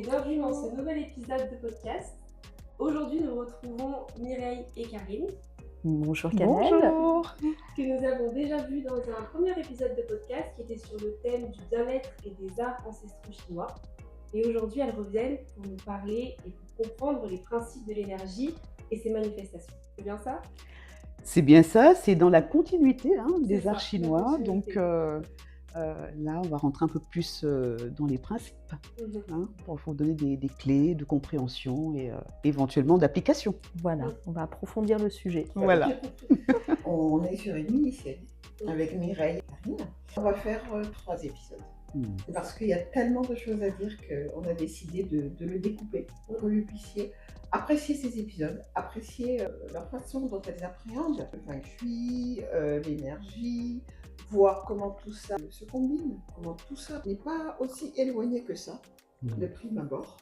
bienvenue dans ce nouvel épisode de podcast. Aujourd'hui, nous retrouvons Mireille et Karine, Bonjour Cannelle. Bonjour. que nous avons déjà vu dans un premier épisode de podcast qui était sur le thème du bien-être et des arts ancestraux chinois. Et aujourd'hui, elles reviennent pour nous parler et pour comprendre les principes de l'énergie et ses manifestations. C'est bien ça? C'est bien ça, c'est dans la continuité C'est des ça, arts la chinois. continuité. Donc là, on va rentrer un peu plus dans les principes pour vous donner des clés de compréhension et éventuellement d'application. Voilà, on va approfondir le sujet. Voilà. On est sur une mini-série avec Mireille et Karine. On va faire 3 épisodes. Parce qu'il y a tellement de choses à dire qu'on a décidé de le découper pour que vous puissiez apprécier ces épisodes, apprécier la façon dont elles appréhendent le feng shui, l'énergie, voir comment tout ça se combine, comment tout ça n'est pas aussi éloigné que ça, de prime abord.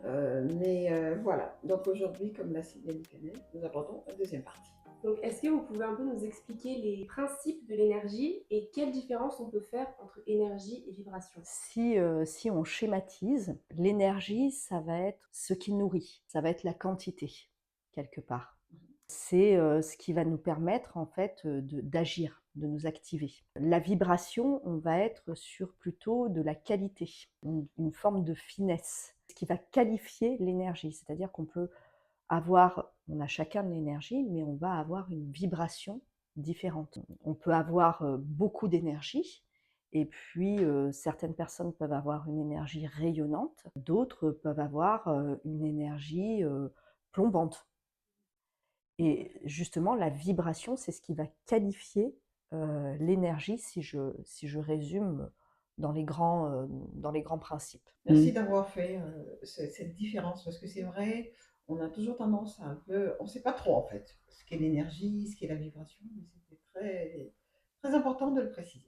Mais voilà, donc aujourd'hui, comme l'a signalé Cannelle, nous abordons la deuxième partie. Donc, est-ce que vous pouvez un peu nous expliquer les principes de l'énergie et quelle différence on peut faire entre énergie et vibration? Si on schématise, l'énergie, ça va être ce qui nourrit, ça va être la quantité, quelque part. C'est ce qui va nous permettre en fait d'agir, de nous activer. La vibration, on va être sur plutôt de la qualité, une forme de finesse, ce qui va qualifier l'énergie, c'est-à-dire qu'on peut on a chacun de l'énergie, mais on va avoir une vibration différente. On peut avoir beaucoup d'énergie, et puis certaines personnes peuvent avoir une énergie rayonnante, d'autres peuvent avoir une énergie plombante. Et justement, la vibration, c'est ce qui va qualifier l'énergie, si je résume dans les grands principes. Merci d'avoir fait cette différence, parce que c'est vrai, on a toujours tendance à un peu, on ne sait pas trop en fait ce qu'est l'énergie, ce qu'est la vibration, mais c'était très, très important de le préciser.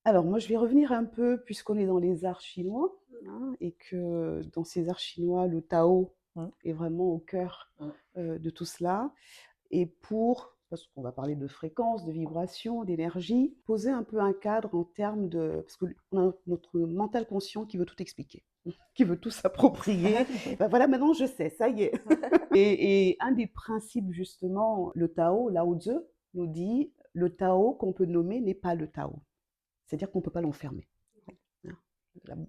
Alors moi, je vais revenir un peu, puisqu'on est dans les arts chinois, et que dans ces arts chinois, le Tao est vraiment au cœur de tout cela. Et parce qu'on va parler de fréquence, de vibration, d'énergie, poser un peu un cadre en termes de... Parce qu'on a notre mental conscient qui veut tout expliquer, qui veut tout s'approprier. Ben voilà, maintenant je sais, ça y est. Et un des principes, justement, le Tao, Lao Tzu, nous dit, le Tao qu'on peut nommer n'est pas le Tao. C'est-à-dire qu'on ne peut pas l'enfermer.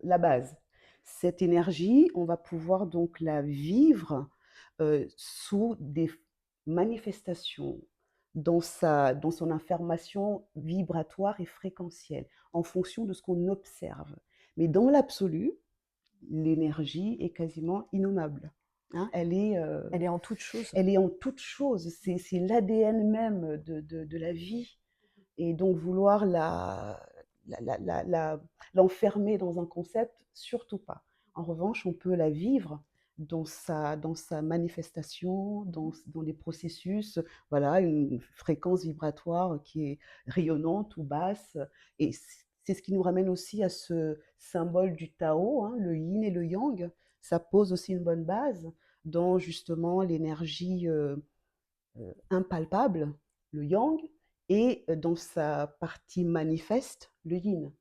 La base. Cette énergie, on va pouvoir donc la vivre sous des manifestations dans son information vibratoire et fréquentielle, en fonction de ce qu'on observe. Mais dans l'absolu, l'énergie est quasiment innommable. Elle est en toute chose. Elle est en toute chose. C'est l'ADN même de la vie. Et donc vouloir l'enfermer dans un concept, surtout pas. En revanche, on peut la vivre dans sa manifestation, dans les processus, voilà, une fréquence vibratoire qui est rayonnante ou basse. Et c'est ce qui nous ramène aussi à ce symbole du Tao, le yin et le yang. Ça pose aussi une bonne base dans justement l'énergie impalpable, le yang, et dans sa partie manifeste, le yin.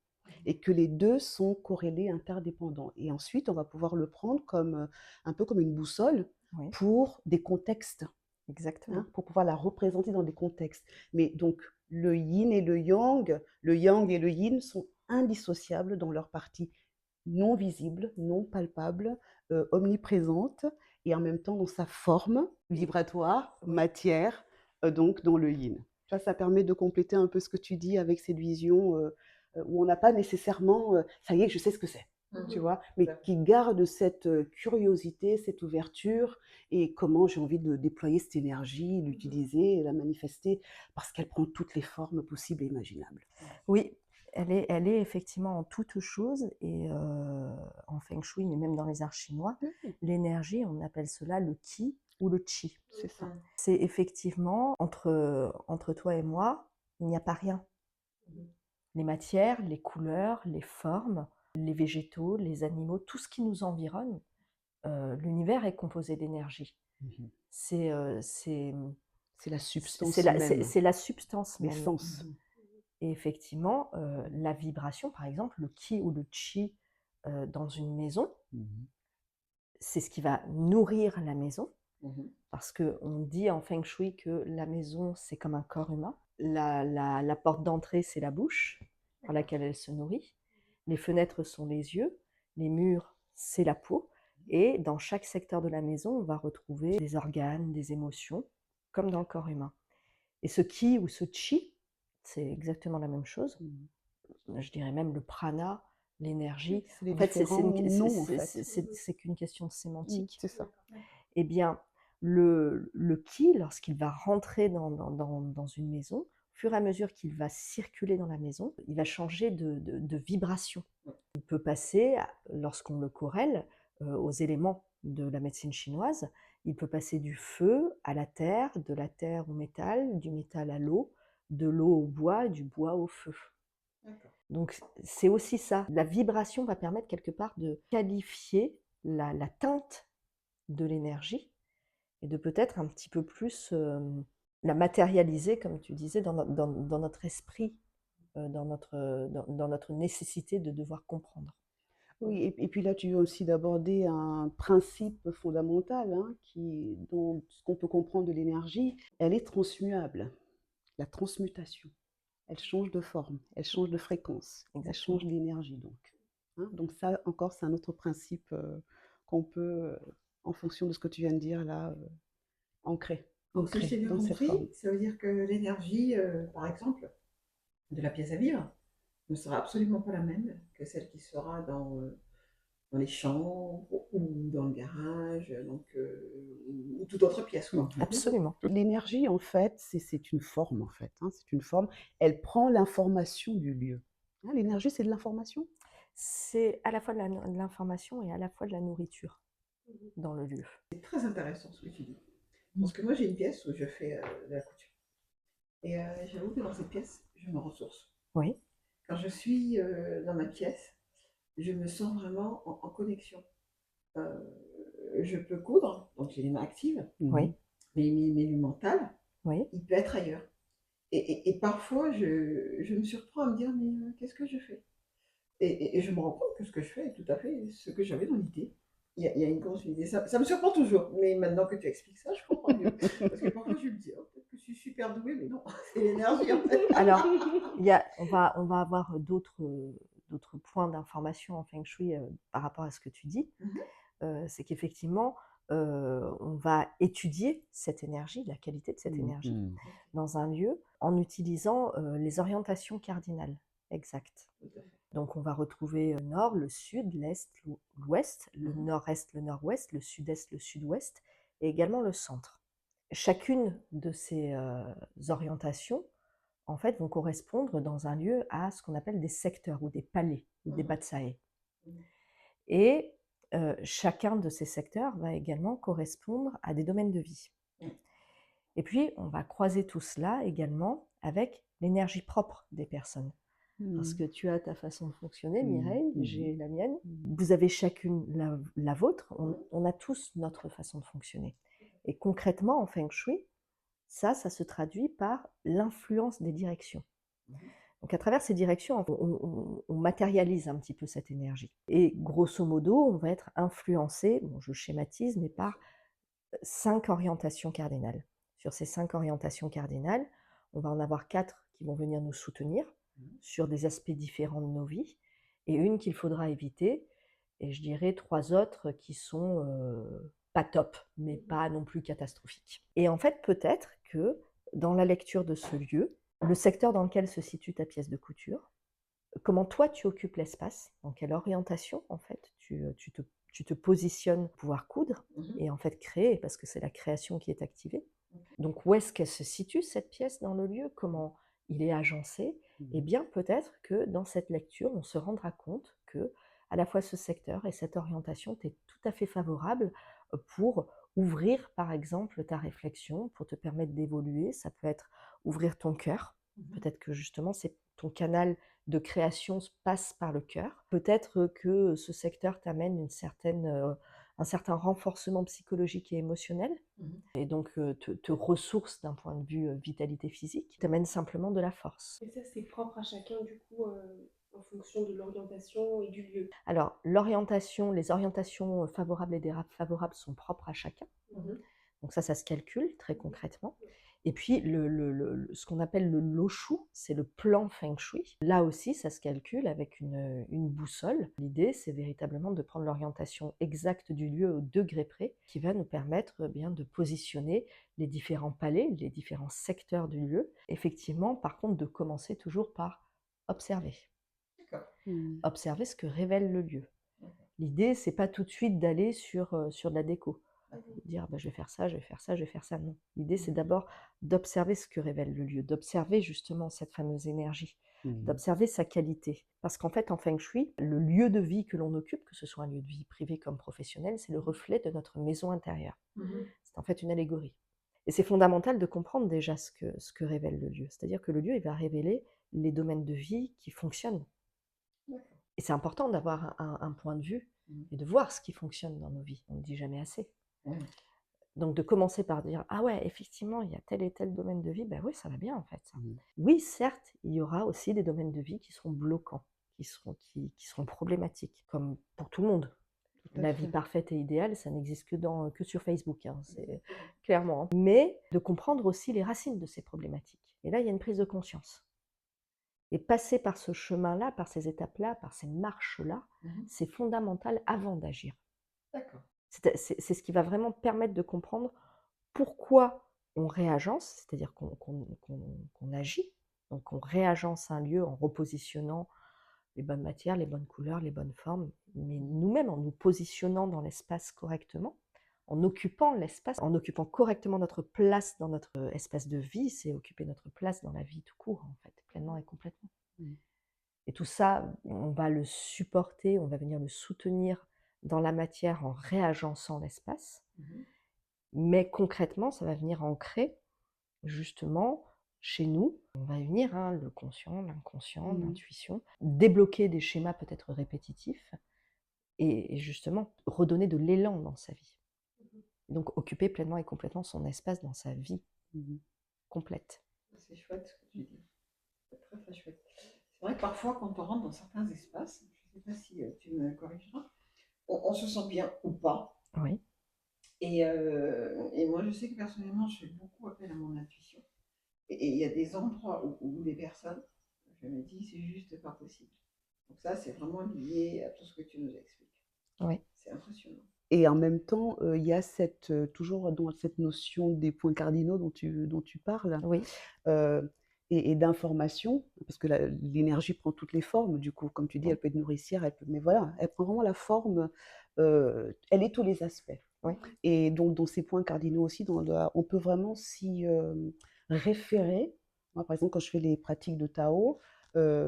Et que les deux sont corrélés, interdépendants. Et ensuite, on va pouvoir le prendre comme un peu comme une boussole pour des contextes. Exactement. Pour pouvoir la représenter dans des contextes. Mais donc, le yin et le yang et le yin sont indissociables dans leur partie non visible, non palpable, omniprésente, et en même temps dans sa forme vibratoire, matière, donc dans le yin. Ça permet de compléter un peu ce que tu dis avec cette vision où on n'a pas nécessairement ça y est, je sais ce que c'est, tu vois, mais qui garde cette curiosité, cette ouverture, et comment j'ai envie de déployer cette énergie, l'utiliser, la manifester, parce qu'elle prend toutes les formes possibles et imaginables. Oui, elle est effectivement en toute chose, et en feng shui, mais même dans les arts chinois, l'énergie, on appelle cela le qi ou le chi. C'est ça. C'est effectivement, entre toi et moi, il n'y a pas rien. Les matières, les couleurs, les formes, les végétaux, les animaux, tout ce qui nous environne, l'univers est composé d'énergie. C'est la substance même. C'est la substance même. L'essence. Et effectivement, la vibration, par exemple, le qi ou le chi dans une maison, Mhm. c'est ce qui va nourrir la maison. Mhm. Parce qu'on dit en Feng Shui que la maison, c'est comme un corps humain. La porte d'entrée, c'est la bouche par laquelle elle se nourrit. Les fenêtres sont les yeux. Les murs, c'est la peau. Et dans chaque secteur de la maison, on va retrouver des organes, des émotions, comme dans le corps humain. Et ce ki ou ce chi, c'est exactement la même chose. Je dirais même le prana, l'énergie. C'est les En fait, différents noms, en fait. c'est qu'une question de sémantique. C'est ça. Eh bien, le ki, lorsqu'il va rentrer dans une maison, au fur et à mesure qu'il va circuler dans la maison, il va changer de vibration. Il peut passer, lorsqu'on le corrèle, aux éléments de la médecine chinoise, il peut passer du feu à la terre, de la terre au métal, du métal à l'eau, de l'eau au bois, du bois au feu. D'accord. Donc c'est aussi ça. La vibration va permettre quelque part de qualifier la teinte de l'énergie et de peut-être un petit peu plus la matérialiser, comme tu disais, dans notre esprit, dans notre nécessité de devoir comprendre. Oui, et puis là, tu viens aussi d'aborder un principe fondamental, hein, dont ce qu'on peut comprendre de l'énergie, elle est transmuable. La transmutation, elle change de forme, elle change de fréquence, elle Exactement. change d'énergie donc. Hein. Donc ça encore, c'est un autre principe qu'on peut, en fonction de ce que tu viens de dire là, ancrer, Donc, si je t'ai bien dans cette forme. compris, ça veut dire que l'énergie, par exemple, de la pièce à vivre ne sera absolument pas la même que celle qui sera dans les chambres ou dans le garage, donc, ou toute autre pièce, quoi. Absolument. L'énergie, en fait, c'est une forme, en fait. Hein, c'est une forme. Elle prend l'information du lieu. Hein, l'énergie, c'est de l'information. C'est à la fois de l'information et à la fois de la nourriture dans le lieu. C'est très intéressant ce que tu dis. Parce que moi, j'ai une pièce où je fais de la couture. Et j'avoue que dans cette pièce, je me ressource. Oui, Quand je suis dans ma pièce, je me sens vraiment en connexion. Euh, je peux coudre, donc j'ai les mains actives, oui, mais le mental, oui. il peut être ailleurs. Et parfois, je me surprends à me dire, mais qu'est-ce que je fais? Et je me rends compte que ce que je fais est tout à fait ce que j'avais dans l'idée. Il y a une continuité. Ça me surprend toujours. Mais maintenant que tu expliques ça, je comprends mieux. Parce que parfois, je me dis, oh, peut-être que je suis super douée, mais non, c'est l'énergie en fait. Alors, on va avoir d'autres points d'information en Feng Shui par rapport à ce que tu dis. C'est qu'effectivement, on va étudier cette énergie, la qualité de cette énergie, dans un lieu en utilisant les orientations cardinales exactes. Donc on va retrouver le nord, le sud, l'est, l'ouest, le nord-est, le nord-ouest, le sud-est, le sud-ouest, et également le centre. Chacune de ces orientations, en fait, vont correspondre dans un lieu à ce qu'on appelle des secteurs ou des palais ou des batsae. Et chacun de ces secteurs va également correspondre à des domaines de vie. Et puis, on va croiser tout cela également avec l'énergie propre des personnes. Parce que tu as ta façon de fonctionner, Mireille, j'ai la mienne. Vous avez chacune la vôtre. On a tous notre façon de fonctionner. Et concrètement, en Feng Shui, ça se traduit par l'influence des directions. Donc à travers ces directions, on matérialise un petit peu cette énergie. Et grosso modo, on va être influencé, bon, je schématise, mais par 5 orientations cardinales. Sur ces 5 orientations cardinales, on va en avoir 4 qui vont venir nous soutenir sur des aspects différents de nos vies, et une qu'il faudra éviter, et je dirais 3 autres qui sont pas top, mais pas non plus catastrophiques. Et en fait, peut-être que dans la lecture de ce lieu, le secteur dans lequel se situe ta pièce de couture, comment toi tu occupes l'espace, dans quelle orientation en fait tu te positionnes pour pouvoir coudre et en fait créer, parce que c'est la création qui est activée. Donc où est-ce qu'elle se situe cette pièce dans le lieu, comment il est agencé, et bien peut-être que dans cette lecture on se rendra compte que à la fois ce secteur et cette orientation t'est tout à fait favorable pour ouvrir par exemple ta réflexion, pour te permettre d'évoluer. Ça peut être ouvrir ton cœur, peut-être que justement c'est ton canal de création passe par le cœur. Peut-être que ce secteur t'amène un certain renforcement psychologique et émotionnel, et donc te ressource d'un point de vue vitalité physique, t'amène simplement de la force. Et ça, c'est propre à chacun, du coup, en fonction de l'orientation et du lieu? Alors, les orientations favorables et défavorables sont propres à chacun. Donc ça se calcule très concrètement. Et puis, ce qu'on appelle le loshu, c'est le plan feng shui. Là aussi, ça se calcule avec une boussole. L'idée, c'est véritablement de prendre l'orientation exacte du lieu au degré près, qui va nous permettre bien de positionner les différents palais, les différents secteurs du lieu. Effectivement, par contre, de commencer toujours par observer. D'accord. Observer ce que révèle le lieu. L'idée, c'est pas tout de suite d'aller sur de la déco. Dire je vais faire ça, je vais faire ça, je vais faire ça. Non. L'idée, c'est d'abord d'observer ce que révèle le lieu, d'observer justement cette fameuse énergie, d'observer sa qualité. Parce qu'en fait, en feng shui, le lieu de vie que l'on occupe, que ce soit un lieu de vie privé comme professionnel, c'est le reflet de notre maison intérieure. C'est en fait une allégorie. Et c'est fondamental de comprendre déjà ce que révèle le lieu. C'est-à-dire que le lieu, il va révéler les domaines de vie qui fonctionnent. Et c'est important d'avoir un point de vue et de voir ce qui fonctionne dans nos vies. On ne dit jamais assez. Donc de commencer par dire « Ah ouais, effectivement, il y a tel et tel domaine de vie, ben oui, ça va bien en fait. » Oui, certes, il y aura aussi des domaines de vie qui seront bloquants, qui seront problématiques, comme pour tout le monde. La vie parfaite et idéale, ça n'existe que sur Facebook, c'est clairement. Hein. Mais de comprendre aussi les racines de ces problématiques. Et là, il y a une prise de conscience. Et passer par ce chemin-là, par ces étapes-là, par ces marches-là, c'est fondamental avant d'agir. D'accord. C'est ce qui va vraiment permettre de comprendre pourquoi on réagence, c'est-à-dire qu'on agit, donc on réagence un lieu en repositionnant les bonnes matières, les bonnes couleurs, les bonnes formes, mais nous-mêmes en nous positionnant dans l'espace correctement, en occupant l'espace, en occupant correctement notre place dans notre espace de vie, c'est occuper notre place dans la vie tout court, en fait, pleinement et complètement. Et tout ça, on va le supporter, on va venir le soutenir dans la matière en réagençant l'espace. Mais concrètement, ça va venir ancrer justement chez nous. On va venir, le conscient, l'inconscient, l'intuition, débloquer des schémas peut-être répétitifs et justement redonner de l'élan dans sa vie. Donc occuper pleinement et complètement son espace dans sa vie complète. C'est chouette ce que tu dis. C'est très très chouette. C'est vrai que parfois, quand on rentre dans certains espaces, je ne sais pas si tu me corrigeras, on se sent bien ou pas. Oui. Et moi, je sais que personnellement, je fais beaucoup appel à mon intuition. Et il y a des endroits où des personnes, je me dis, c'est juste pas possible. Donc ça, c'est vraiment lié à tout ce que tu nous expliques. Oui. C'est impressionnant. Et en même temps, il y a toujours dans cette notion des points cardinaux dont tu parles, Oui. Et d'information, parce que l'énergie prend toutes les formes, du coup, comme tu dis, elle peut être nourricière, mais voilà, elle prend vraiment la forme, elle est tous les aspects. Oui. Et donc, dans ces points cardinaux aussi, on peut vraiment s'y référer. Moi, par exemple, quand je fais les pratiques de Tao,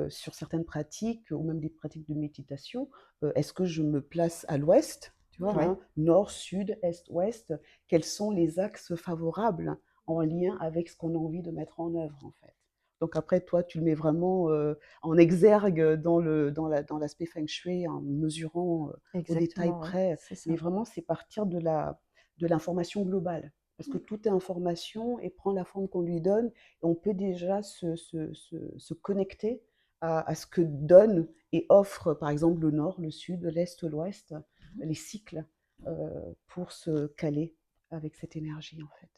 sur certaines pratiques, ou même des pratiques de méditation, est-ce que je me place à l'ouest, tu vois, Oui. nord, sud, est, ouest, quels sont les axes favorables en lien avec ce qu'on a envie de mettre en œuvre, en fait. Donc après, toi, tu le mets vraiment en exergue dans l'aspect feng shui, en mesurant au détail près. C'est ça. Mais vraiment, c'est partir de l'information globale. Parce que tout est information et prend la forme qu'on lui donne. Et on peut déjà se connecter à ce que donne et offre, par exemple, le nord, le sud, l'est, l'ouest, les cycles, pour se caler avec cette énergie, en fait.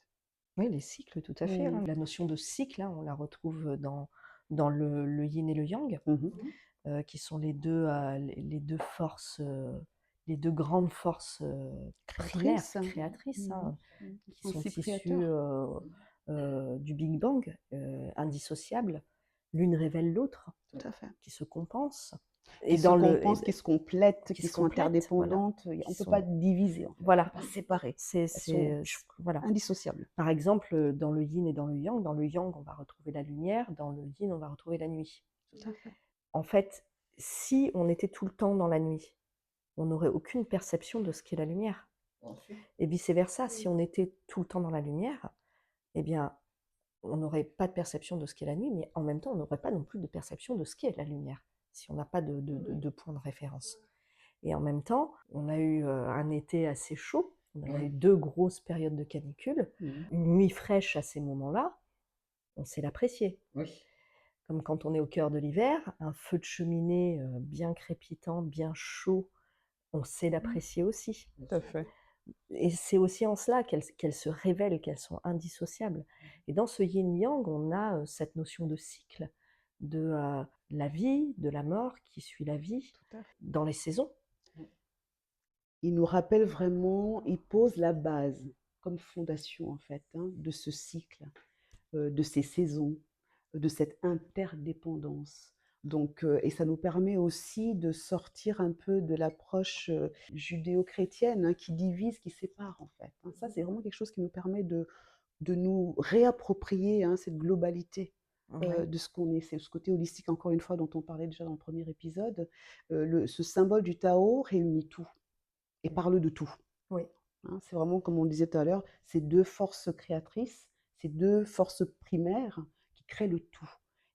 Oui, les cycles, tout à fait. La notion de cycle, on la retrouve dans le yin et le yang, qui sont les deux forces, les deux grandes forces primaires, créatrices, qui sont issues du Big Bang, indissociables. L'une révèle l'autre, Tout à fait. qui se compensent. Qui se compensent, qui se complètent, qui sont interdépendantes. Voilà. On ne peut pas diviser, en fait. Voilà. On ne peut pas séparer. C'est voilà. Indissociables. Par exemple, dans le yin et dans le yang, on va retrouver la lumière, dans le yin, on va retrouver la nuit. Tout à fait. En fait, si on était tout le temps dans la nuit, on n'aurait aucune perception de ce qu'est la lumière. Et vice-versa, si on était tout le temps dans la lumière, eh bien, on n'aurait pas de perception de ce qu'est la nuit, mais en même temps, on n'aurait pas non plus de perception de ce qu'est la lumière, si on n'a pas de point de référence. Et en même temps, on a eu un été assez chaud, on a eu 2 grosses périodes de canicule, une nuit fraîche à ces moments-là, on sait l'apprécier. comme quand on est au cœur de l'hiver, un feu de cheminée bien crépitant, bien chaud, on sait l'apprécier aussi. Tout à fait. Et c'est aussi en cela qu'elles se révèlent, qu'elles sont indissociables. Et dans ce yin-yang, on a cette notion de cycle, de la vie, de la mort qui suit la vie, Tout à fait. dans les saisons. Il nous rappelle vraiment, il pose la base comme fondation en fait de ce cycle, de ces saisons, de cette interdépendance. Donc, et ça nous permet aussi de sortir un peu de l'approche judéo-chrétienne qui divise, qui sépare en fait. Ça, c'est vraiment quelque chose qui nous permet de nous réapproprier cette globalité Ouais. de ce qu'on est. C'est ce côté holistique, encore une fois, dont on parlait déjà dans le premier épisode. Ce symbole du Tao réunit tout et parle de tout. Oui. C'est vraiment, comme on disait tout à l'heure, ces deux forces créatrices, ces deux forces primaires qui créent le tout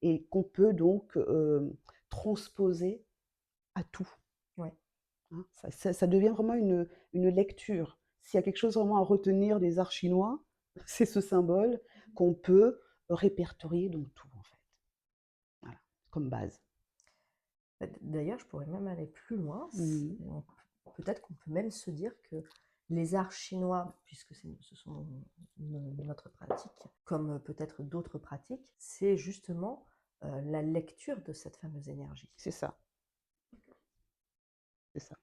et qu'on peut donc transposer à tout. Ouais. Ça devient vraiment une lecture. S'il y a quelque chose vraiment à retenir des arts chinois, c'est ce symbole qu'on peut répertorier dans tout, en fait. Voilà, comme base. D'ailleurs, je pourrais même aller plus loin. Mhm. Peut-être qu'on peut même se dire que les arts chinois, puisque ce sont notre pratique, comme peut-être d'autres pratiques, c'est justement la lecture de cette fameuse énergie. C'est ça. C'est ça.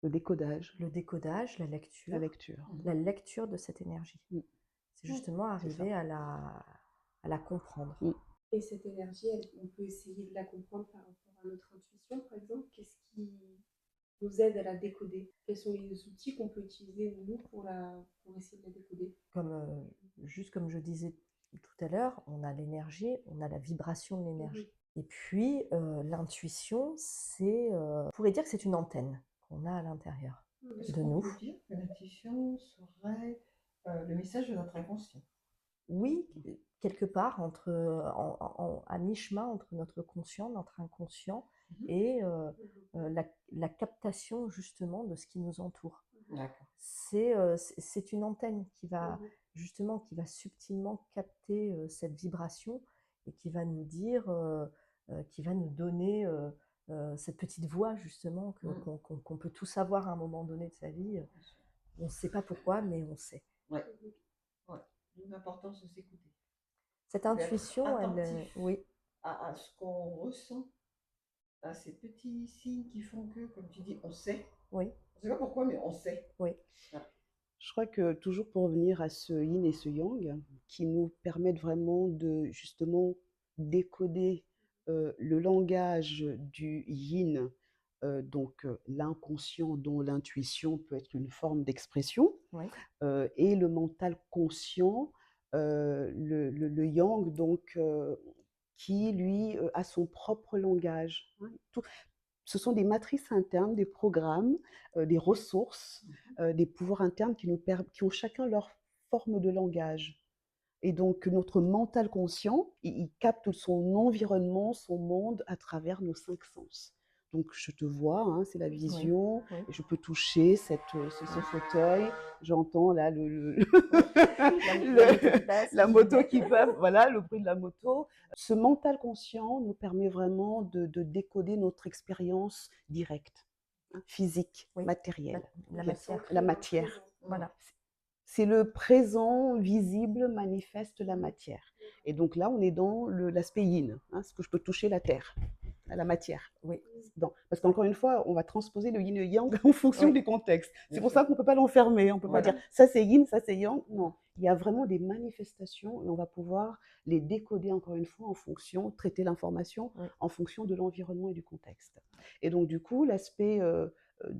Le décodage. Le décodage, La lecture. la lecture de cette énergie. Mm. C'est justement arriver à la comprendre. Mm. Et cette énergie, on peut essayer de la comprendre par rapport à notre intuition, par exemple. Qu'est-ce qui nous aide à la décoder? Quels sont les outils qu'on peut utiliser, nous, pour essayer de la décoder? Juste comme je disais tout à l'heure, on a l'énergie, on a la vibration de l'énergie. Et puis, l'intuition, on pourrait dire que c'est une antenne qu'on a à l'intérieur de nous. On peut dire que l'intuition serait le message de notre inconscient. Oui, quelque part, à mi-chemin entre notre conscient, notre inconscient, et la captation justement de ce qui nous entoure. D'accord. C'est une antenne qui va subtilement capter cette vibration et qui va nous dire, qui va nous donner cette petite voix justement qu'on peut tous avoir à un moment donné de sa vie. On ne sait pas pourquoi, mais on sait. Ouais. L'importance de s'écouter. Cette intuition, oui. À ce qu'on ressent, à ces petits signes qui font que, comme tu dis, on sait. Oui. On ne sait pas pourquoi, mais on sait. Oui. Voilà. Je crois que toujours pour revenir à ce yin et ce yang, qui nous permettent vraiment de justement décoder le langage du yin, donc l'inconscient dont l'intuition peut être une forme d'expression, Oui. Et le mental conscient, le yang, donc qui lui a son propre langage. Ce sont des matrices internes, des programmes, des ressources, des pouvoirs internes qui ont chacun leur forme de langage. Et donc notre mental conscient, il capte son environnement, son monde à travers nos 5 sens. Donc je te vois, c'est la vision, Oui. et je peux toucher ce fauteuil, j'entends là la moto qui passe, voilà, le bruit de la moto. Ce mental conscient nous permet vraiment de décoder notre expérience directe, physique, matérielle. La matière. Voilà. C'est le présent visible manifeste la matière. Et donc là, on est dans l'aspect yin, ce que je peux toucher la terre, la matière. Oui. Parce qu'encore une fois, on va transposer le yin et le yang en fonction du contexte. C'est pour ça qu'on ne peut pas l'enfermer. On ne peut pas dire ça c'est yin, ça c'est yang. Non, il y a vraiment des manifestations et on va pouvoir les décoder encore une fois en fonction, traiter l'information en fonction de l'environnement et du contexte. Et donc du coup, l'aspect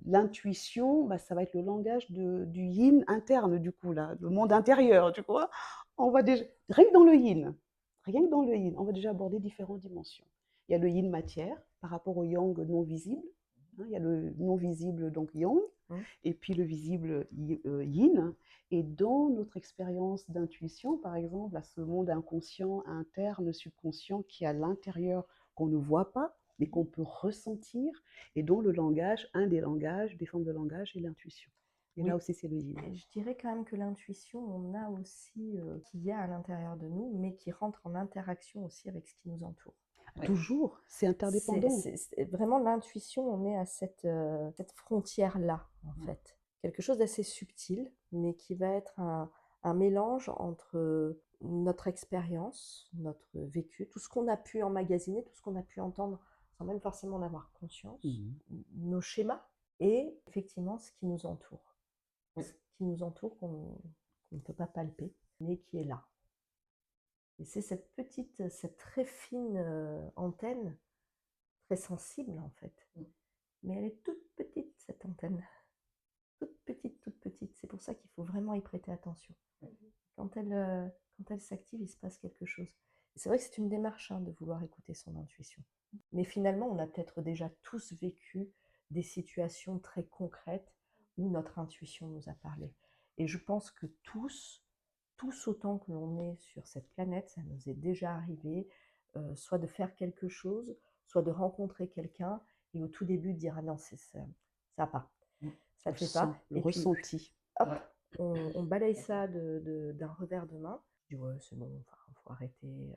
l'intuition, ça va être le langage du yin interne, du coup, là, le monde intérieur, tu vois. On va déjà, rien que dans le yin, on va déjà aborder différentes dimensions. Il y a le yin matière par rapport au yang non visible. Il y a le non visible, donc yang, et puis le visible yin. Et dans notre expérience d'intuition, par exemple, à ce monde inconscient, interne, subconscient qui est à l'intérieur, qu'on ne voit pas, mais qu'on peut ressentir, et dont le langage, un des langages, des formes de langage, est l'intuition. Et Oui. là aussi, c'est le yin. Et je dirais quand même que l'intuition, on a aussi, qui y a à l'intérieur de nous, mais qui rentre en interaction aussi avec ce qui nous entoure. Toujours, c'est interdépendant. C'est vraiment l'intuition, on est à cette frontière-là, en fait. Quelque chose d'assez subtil, mais qui va être un mélange entre notre expérience, notre vécu, tout ce qu'on a pu emmagasiner, tout ce qu'on a pu entendre sans même forcément en avoir conscience, nos schémas, et effectivement ce qui nous entoure. Ce qui nous entoure qu'on ne peut pas palper, mais qui est là. Et c'est cette très fine antenne, très sensible en fait. Mais elle est toute petite, cette antenne. Toute petite, toute petite. C'est pour ça qu'il faut vraiment y prêter attention. Quand elle s'active, il se passe quelque chose. Et c'est vrai que c'est une démarche de vouloir écouter son intuition. Mais finalement, on a peut-être déjà tous vécu des situations très concrètes où notre intuition nous a parlé. Et je pense que tous autant que l'on est sur cette planète, ça nous est déjà arrivé, soit de faire quelque chose, soit de rencontrer quelqu'un et au tout début de dire ah non, ça va pas, ça le fait pas. Le Et puis, ressenti. hop, on balaye ça d'un revers de main. Je dis ouais, c'est bon, enfin, faut arrêter.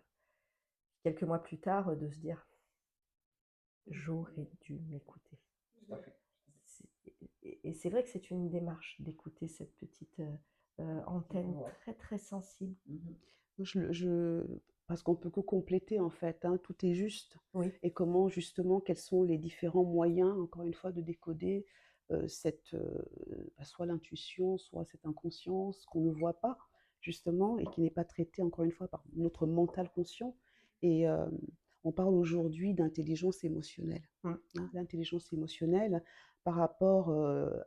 Quelques mois plus tard, de se dire j'aurais dû m'écouter. Et c'est vrai que c'est une démarche d'écouter cette petite antenne très très sensible. Parce qu'on peut que compléter en fait, tout est juste. Oui. Et comment justement, quels sont les différents moyens, encore une fois, de décoder soit l'intuition, soit cette inconscience qu'on ne voit pas justement et qui n'est pas traitée encore une fois par notre mental conscient. Et on parle aujourd'hui d'intelligence émotionnelle. L'intelligence émotionnelle par rapport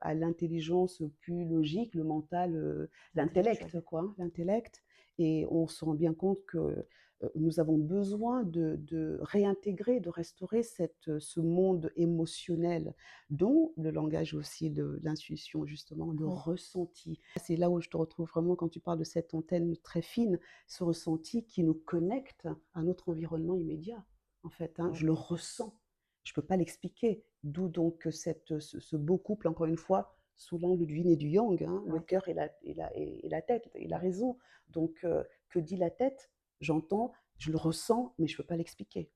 à l'intelligence plus logique, le mental, l'intellect, quoi, l'intellect. Et on se rend bien compte que nous avons besoin de réintégrer, de restaurer ce monde émotionnel, dont le langage aussi de l'intuition, justement, le ressenti. C'est là où je te retrouve vraiment quand tu parles de cette antenne très fine, ce ressenti qui nous connecte à notre environnement immédiat. En fait, je le ressens. Je ne peux pas l'expliquer. D'où donc ce beau couple, encore une fois, sous l'angle du yin et du yang, le cœur et la tête, et la raison. Donc, que dit la tête? J'entends, je le ressens, mais je ne peux pas l'expliquer.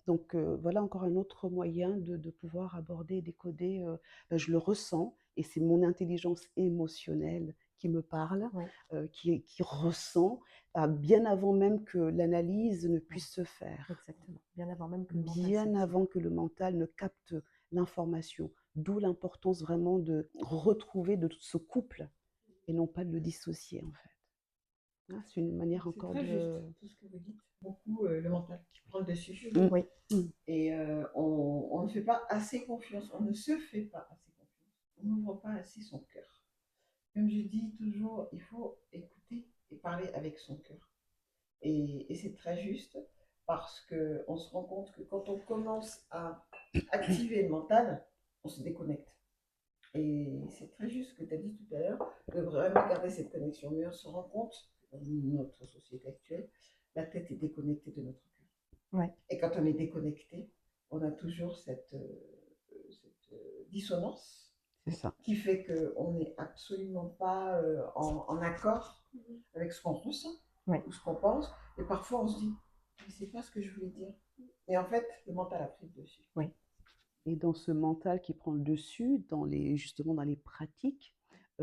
Donc, voilà encore un autre moyen de pouvoir aborder, décoder. Je le ressens, et c'est mon intelligence émotionnelle qui me parle, qui ressent, bien avant même que l'analyse ne puisse se faire. Exactement, bien avant même que le mental Bien avant que le mental ne capte l'information. D'où l'importance vraiment de retrouver de ce couple et non pas de le dissocier en fait. C'est une manière encore très de... juste, tout ce que vous dites. Beaucoup le mental qui prend le dessus. Oui. Et on ne fait pas assez confiance, on ne se fait pas assez confiance. On n'ouvre pas assez son cœur. Comme je dis toujours, il faut écouter et parler avec son cœur. Et c'est très juste parce qu'on se rend compte que quand on commence à activer le mental, on se déconnecte. Et c'est très juste ce que tu as dit tout à l'heure, de vraiment garder cette connexion. Mais on se rend compte, dans notre société actuelle, la tête est déconnectée de notre cœur. Et quand on est déconnecté, on a toujours cette dissonance. C'est ça. Qui fait qu'on n'est absolument pas en accord avec ce qu'on ressent ou ce qu'on pense. Et parfois, on se dit, mais c'est pas ce que je voulais dire. Et en fait, le mental a pris le dessus. Et dans ce mental qui prend le dessus, justement dans les pratiques,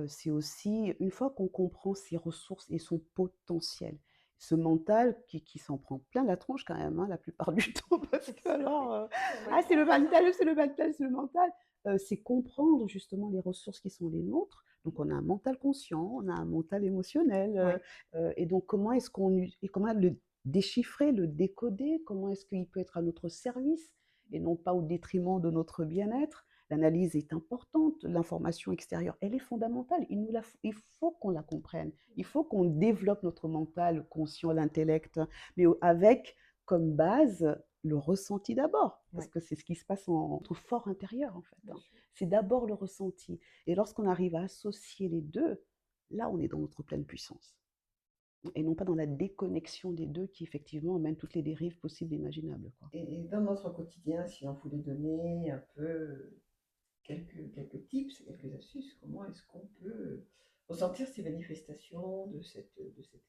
c'est aussi, une fois qu'on comprend ses ressources et son potentiel, ce mental qui s'en prend plein la tronche quand même, la plupart du temps, parce que alors, c'est le mental, c'est le mental, c'est le mental. C'est comprendre justement les ressources qui sont les nôtres. Donc on a un mental conscient, on a un mental émotionnel. Et donc comment le déchiffrer, le décoder, comment est-ce qu'il peut être à notre service et non pas au détriment de notre bien-être. L'analyse est importante, l'information extérieure, elle est fondamentale. Il faut qu'on la comprenne. Il faut qu'on développe notre mental conscient, l'intellect, mais avec comme base le ressenti d'abord, parce que c'est ce qui se passe en notre fort intérieur en fait. C'est d'abord le ressenti. Et lorsqu'on arrive à associer les deux, là on est dans notre pleine puissance. Et non pas dans la déconnexion des deux qui effectivement amène toutes les dérives possibles et imaginables. Et dans notre quotidien, si on voulait donner un peu quelques tips, quelques astuces, comment est-ce qu'on ressentir ces manifestations de cette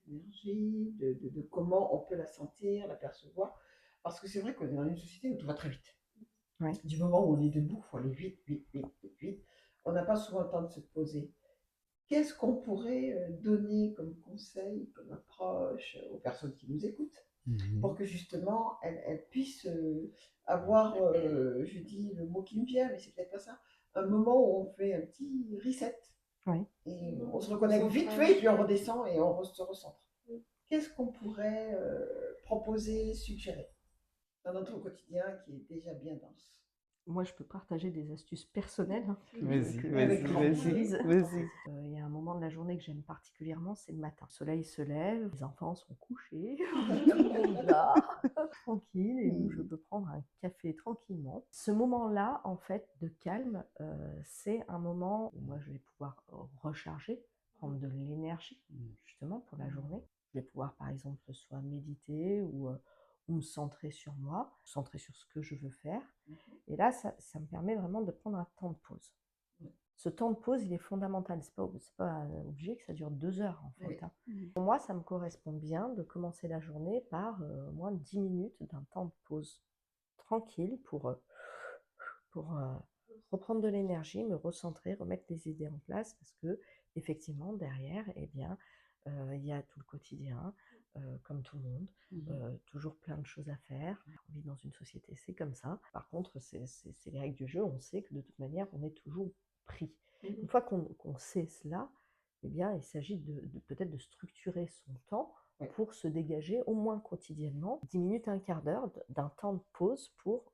énergie, de comment on peut la sentir, la percevoir. Parce que c'est vrai qu'on est dans une société où tout va très vite. Ouais. Du moment où on est debout, il faut aller vite, vite, vite, vite, vite. On n'a pas souvent le temps de se poser. Qu'est-ce qu'on pourrait donner comme conseil, comme approche aux personnes qui nous écoutent pour que justement elles puissent avoir, je dis le mot qui me vient, mais c'est peut-être pas ça, un moment où on fait un petit reset Ouais. et on se reconnecte vite fait, puis on redescend et on se recentre. Qu'est-ce qu'on pourrait proposer, suggérer dans notre quotidien qui est déjà bien dense? Moi, je peux partager des astuces personnelles Vas-y, que vas-y, j'utilise. vas-y, vas-y. Il y a un moment de la journée que j'aime particulièrement, c'est le matin. Le soleil se lève, les enfants sont couchés, tout le monde dort, tranquille, et où je peux prendre un café tranquillement. Ce moment-là, en fait, de calme, c'est un moment où moi, je vais pouvoir recharger, prendre de l'énergie, justement, pour la journée. Je vais pouvoir, par exemple, soit méditer ou me centrer sur moi, centrer sur ce que je veux faire. Et là, ça me permet vraiment de prendre un temps de pause. Ce temps de pause, il est fondamental. C'est pas obligé que ça dure 2 heures, en fait. Pour moi, ça me correspond bien de commencer la journée par au moins 10 minutes d'un temps de pause tranquille pour reprendre de l'énergie, me recentrer, remettre les idées en place, parce que effectivement, derrière, eh bien, il y a tout le quotidien, comme tout le monde, toujours plein de choses à faire. On vit dans une société, c'est comme ça. Par contre, c'est les règles du jeu. On sait que de toute manière, on est toujours pris. Une fois qu'on sait cela, eh bien, il s'agit peut-être de structurer son temps pour se dégager au moins quotidiennement 10 minutes, un quart d'heure d'un temps de pause pour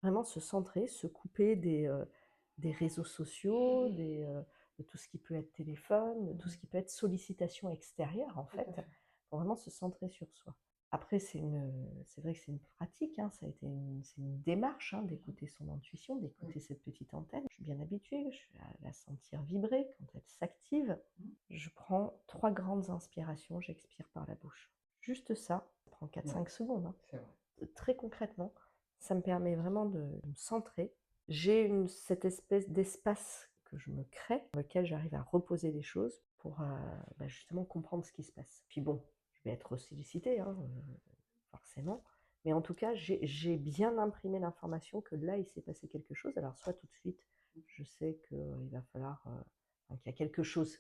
vraiment se centrer, se couper des réseaux sociaux, de tout ce qui peut être téléphone, de tout ce qui peut être sollicitation extérieure, en fait, pour vraiment se centrer sur soi. Après, c'est vrai que c'est une pratique, hein, c'est une démarche d'écouter son intuition, d'écouter cette petite antenne. Je suis bien habituée, je suis à la sentir vibrer quand elle s'active. Je prends 3 grandes inspirations, j'expire par la bouche. Juste ça prend 4-5 secondes. Hein. Très concrètement, ça me permet vraiment de me centrer. J'ai cette espèce d'espace que je me crée, dans lequel j'arrive à reposer les choses pour justement comprendre ce qui se passe. Puis bon, je vais être sollicitée, forcément. Mais en tout cas, j'ai bien imprimé l'information que là, il s'est passé quelque chose. Alors, soit tout de suite, je sais qu'il va falloir qu'il y a quelque chose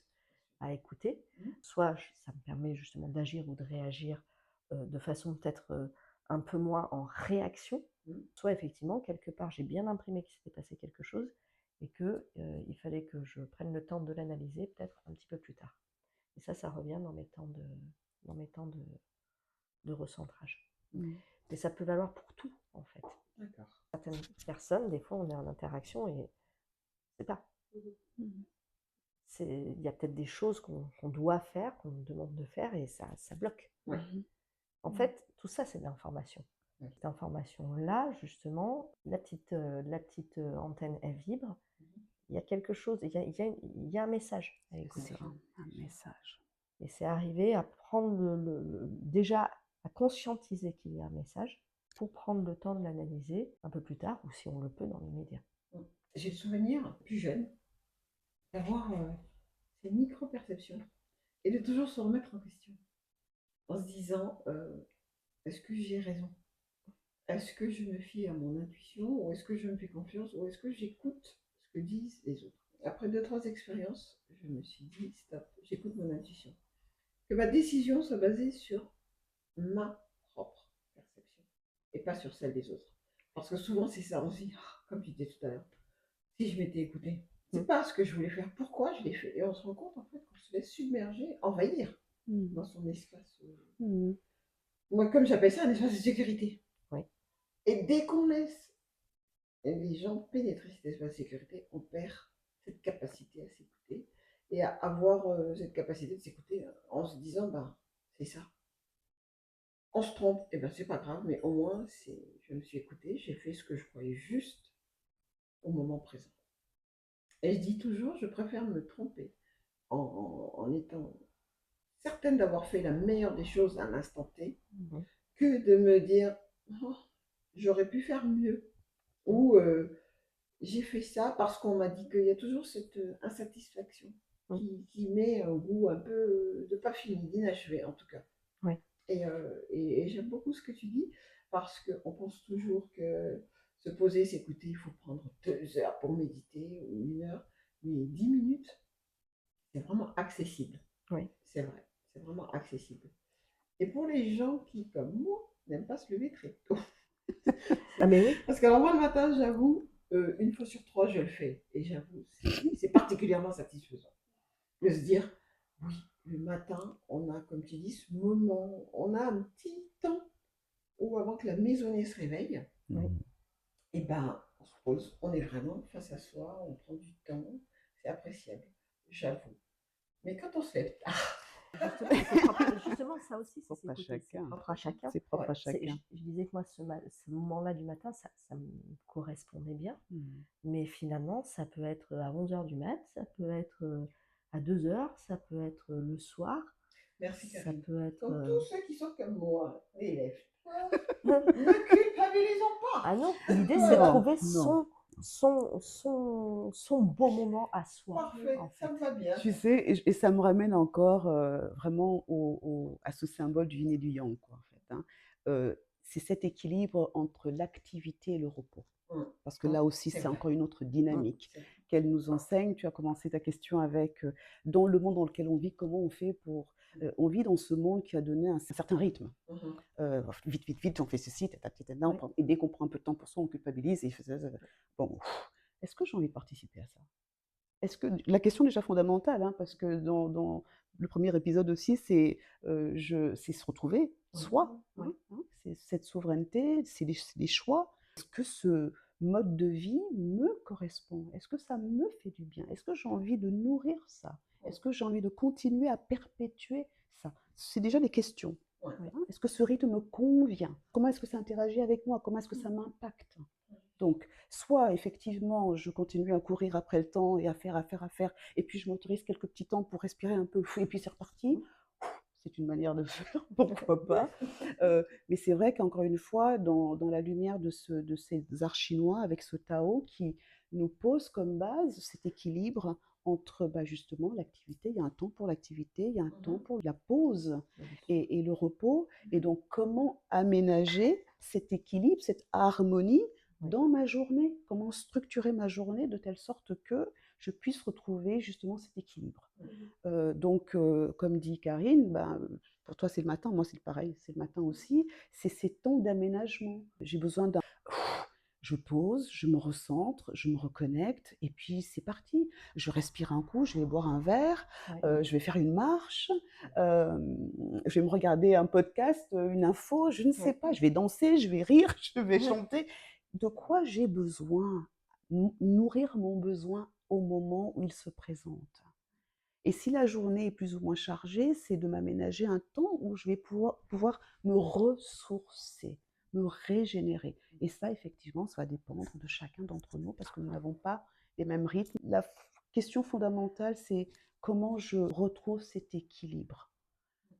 à écouter, soit ça me permet justement d'agir ou de réagir de façon peut-être un peu moins en réaction, soit effectivement, quelque part, j'ai bien imprimé qu'il s'était passé quelque chose et qu'il fallait que je prenne le temps de l'analyser peut-être un petit peu plus tard. Et ça revient dans mes temps de recentrage. Mais ça peut valoir pour tout, en fait. D'accord. Certaines personnes, des fois, on est en interaction et c'est pas. Il y a peut-être des choses qu'on doit faire, qu'on nous demande de faire et ça bloque. En fait, tout ça, c'est de l'information. Cette information-là, justement, la petite antenne, elle vibre. Il y a quelque chose, il y a un message à écouter. Un message. Et c'est arriver à prendre déjà à conscientiser qu'il y a un message pour prendre le temps de l'analyser un peu plus tard ou si on le peut dans l'immédiat. J'ai le souvenir, plus jeune, d'avoir ces micro-perceptions et de toujours se remettre en question en se disant est-ce que j'ai raison? Est-ce que je me fie à mon intuition ou est-ce que je me fais confiance ou est-ce que j'écoute ce que disent les autres? Après 2-3 expériences, je me suis dit stop, j'écoute mon intuition. Que ma décision soit basée sur ma propre perception et pas sur celle des autres. Parce que souvent c'est ça, on se dit, comme tu disais tout à l'heure, si je m'étais écoutée, c'est pas ce que je voulais faire, pourquoi je l'ai fait? Et on se rend compte en fait qu'on se laisse submerger, envahir dans son espace. Moi, comme j'appelle ça un espace de sécurité. Et dès qu'on laisse les gens pénétrer cet espace de sécurité, on perd cette capacité à s'écouter et à avoir cette capacité de s'écouter en se disant, c'est ça. On se trompe, et c'est pas grave, mais au moins, je me suis écoutée, j'ai fait ce que je croyais juste au moment présent. Et je dis toujours, je préfère me tromper en étant certaine d'avoir fait la meilleure des choses à l'instant T, que de me dire, j'aurais pu faire mieux. Ou j'ai fait ça parce qu'on m'a dit qu'il y a toujours cette insatisfaction Mm. qui met un goût un peu de pas fini, d'inachevé en tout cas. Oui. Et j'aime beaucoup ce que tu dis, parce qu'on pense toujours que se poser, s'écouter, il faut prendre 2 heures pour méditer ou 1 heure, mais 10 minutes, c'est vraiment accessible. Oui. C'est vrai, c'est vraiment accessible. Et pour les gens qui, comme moi, n'aiment pas se lever très tôt. Ah mais oui. Parce qu'alors moi, le matin, j'avoue, 1 fois sur 3, je le fais. Et j'avoue, c'est particulièrement satisfaisant de se dire, oui, le matin, on a, comme tu dis, ce moment, on a un petit temps où avant que la maisonnée se réveille, Oui. et ben, on se pose, on est vraiment face à soi, on prend du temps, c'est appréciable, j'avoue. Mais quand on se lève tard, Justement, ça aussi, c'est Propre à s'écouter, c'est chacun. propre à chacun. C'est propre à Ouais, chacun. Je disais que moi, ce moment-là du matin, ça me correspondait bien. Mais finalement, ça peut être à 11h du mat, ça peut être à 2h, ça peut être le soir, merci ça Karine. peut être... Donc tous ceux qui sont comme moi, les lèvres, ne culpabilisons pas. Ah non, l'idée, c'est de Non, trouver non. son beau moment à soi, Parfait, en ça fait. me va bien. Tu sais, et ça me ramène encore vraiment à ce symbole du yin et du yang, quoi, en fait, hein. C'est cet équilibre entre l'activité et le repos. Parce que là aussi, C'est c'est vrai. encore une autre dynamique C'est vrai. qu'elle nous enseigne. Tu as commencé ta question avec dans le monde dans lequel on vit, comment on fait pour... on vit dans ce monde qui a donné un certain rythme. Vite, vite, vite, on fait ceci, Oui. et dès qu'on prend un peu de temps pour ça, on culpabilise. Bon, est-ce que j'ai envie de participer à ça? Est-ce que la question déjà fondamentale, hein, parce que dans le premier épisode aussi, c'est se retrouver soi, Oui. c'est cette souveraineté, c'est des choix. Est-ce que ce mode de vie me correspond? Est-ce que ça me fait du bien? Est-ce que j'ai envie de nourrir ça? Est-ce que j'ai envie de continuer à perpétuer ça? C'est déjà des questions. Ouais. Hein. Est-ce que ce rythme me convient? Comment est-ce que ça interagit avec moi? Comment est-ce que ça m'impacte? Donc, soit effectivement, je continue à courir après le temps et à faire, et puis je m'autorise quelques petits temps pour respirer un peu, et puis c'est reparti. C'est une manière de faire, pourquoi pas. Mais c'est vrai qu'encore une fois, dans la lumière de ces arts chinois, avec ce Tao qui nous pose comme base cet équilibre entre justement l'activité, il y a un temps pour l'activité, il y a un temps pour la pause et le repos, et donc comment aménager cet équilibre, cette harmonie dans ma journée, comment structurer ma journée de telle sorte que je puisse retrouver justement cet équilibre. Donc, comme dit Karine, pour toi c'est le matin, moi c'est pareil, c'est le matin aussi, c'est ces temps d'aménagement. J'ai besoin d'un... Je pose, je me recentre, je me reconnecte, et puis c'est parti. Je respire un coup, je vais boire un verre, je vais faire une marche, je vais me regarder un podcast, une info, je ne sais pas, je vais danser, je vais rire, je vais chanter. De quoi j'ai besoin? Nourrir mon besoin au moment où il se présente. Et si la journée est plus ou moins chargée, c'est de m'aménager un temps où je vais pouvoir me ressourcer, me régénérer. Et ça, effectivement, ça va dépendre de chacun d'entre nous parce que nous n'avons pas les mêmes rythmes. La question fondamentale, c'est comment je retrouve cet équilibre.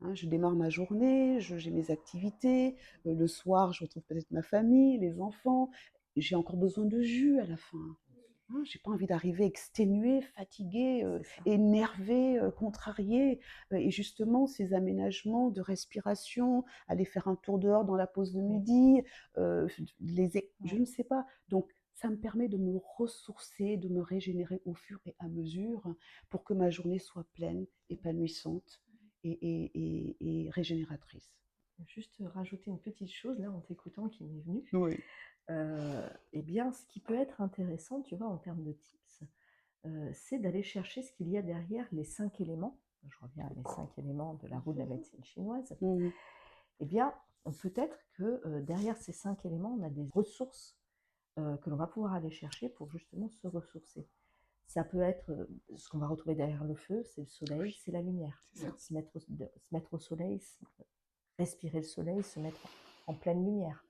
Hein, je démarre ma journée, j'ai mes activités, le soir, je retrouve peut-être ma famille, les enfants. J'ai encore besoin de jus à la fin. Hein, j'ai pas envie d'arriver exténuée, fatiguée, énervée, contrariée. Et justement, ces aménagements de respiration, aller faire un tour dehors dans la pause de midi, je ne sais pas. Donc, ça me permet de me ressourcer, de me régénérer au fur et à mesure pour que ma journée soit pleine, épanouissante et régénératrice. Juste rajouter une petite chose là en t'écoutant qui m'est venue. Oui. Eh bien, ce qui peut être intéressant, tu vois, en termes de tips, c'est d'aller chercher ce qu'il y a derrière les 5 éléments. Je reviens à les 5 éléments de la roue de la médecine chinoise. Eh bien, peut-être que derrière ces 5 éléments, on a des ressources que l'on va pouvoir aller chercher pour justement se ressourcer. Ça peut être ce qu'on va retrouver derrière le feu, c'est le soleil, c'est la lumière. Se mettre au soleil, respirer le soleil, se mettre en pleine lumière.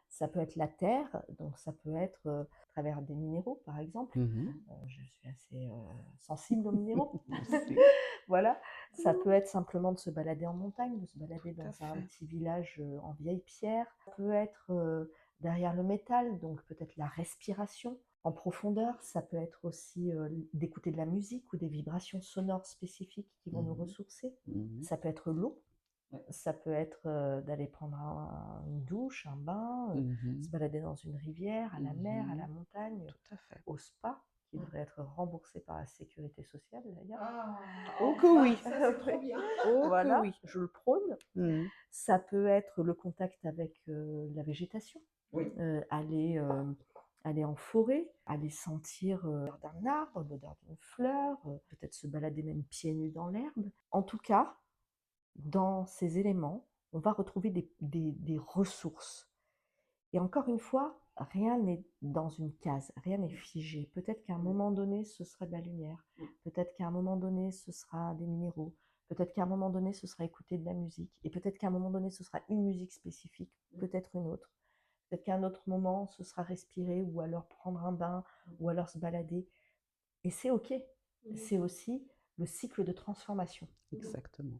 Ça peut être la terre, donc ça peut être à travers des minéraux, par exemple. Je suis assez sensible aux minéraux. Voilà. Ça peut être simplement de se balader en montagne, de se balader dans un petit village en vieille pierre. Ça peut être derrière le métal, donc peut-être la respiration. En profondeur, ça peut être aussi d'écouter de la musique ou des vibrations sonores spécifiques qui vont nous ressourcer. Ça peut être l'eau, ça peut être d'aller prendre une douche, un bain, se balader dans une rivière, à la mer, à la montagne, Tout à fait. au spa, qui devrait être remboursé par la sécurité sociale d'ailleurs. Ah, Oh que oui. ça c'est trop bien. Oh Voilà, que oui. je le prône. Ça peut être le contact avec la végétation. Oui. Aller en forêt, aller sentir l'odeur d'un arbre, l'odeur d'une fleur, peut-être se balader même pieds nus dans l'herbe. En tout cas, dans ces éléments, on va retrouver des ressources. Et encore une fois, rien n'est dans une case, rien n'est figé. Peut-être qu'à un moment donné, ce sera de la lumière. Peut-être qu'à un moment donné, ce sera des minéraux. Peut-être qu'à un moment donné, ce sera écouter de la musique. Et peut-être qu'à un moment donné, ce sera une musique spécifique, peut-être une autre. Peut-être qu'à un autre moment, ce sera respirer ou alors prendre un bain ou alors se balader. Et c'est OK. C'est aussi le cycle de transformation. Exactement.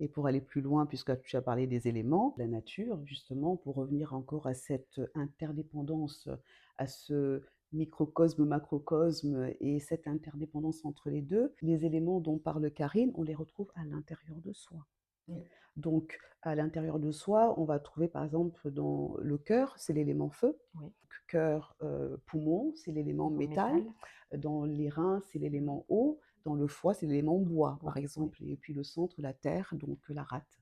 Et pour aller plus loin, puisque tu as parlé des éléments, la nature, justement, pour revenir encore à cette interdépendance, à ce microcosme, macrocosme et cette interdépendance entre les deux, les éléments dont parle Karine, on les retrouve à l'intérieur de soi. Oui. Donc, à l'intérieur de soi, on va trouver par exemple dans le cœur, c'est l'élément feu. Oui. Cœur, poumon, c'est l'élément métal. Dans les reins, c'est l'élément eau. Dans le foie, c'est l'élément bois, par exemple. Et puis le centre, la terre, donc la rate.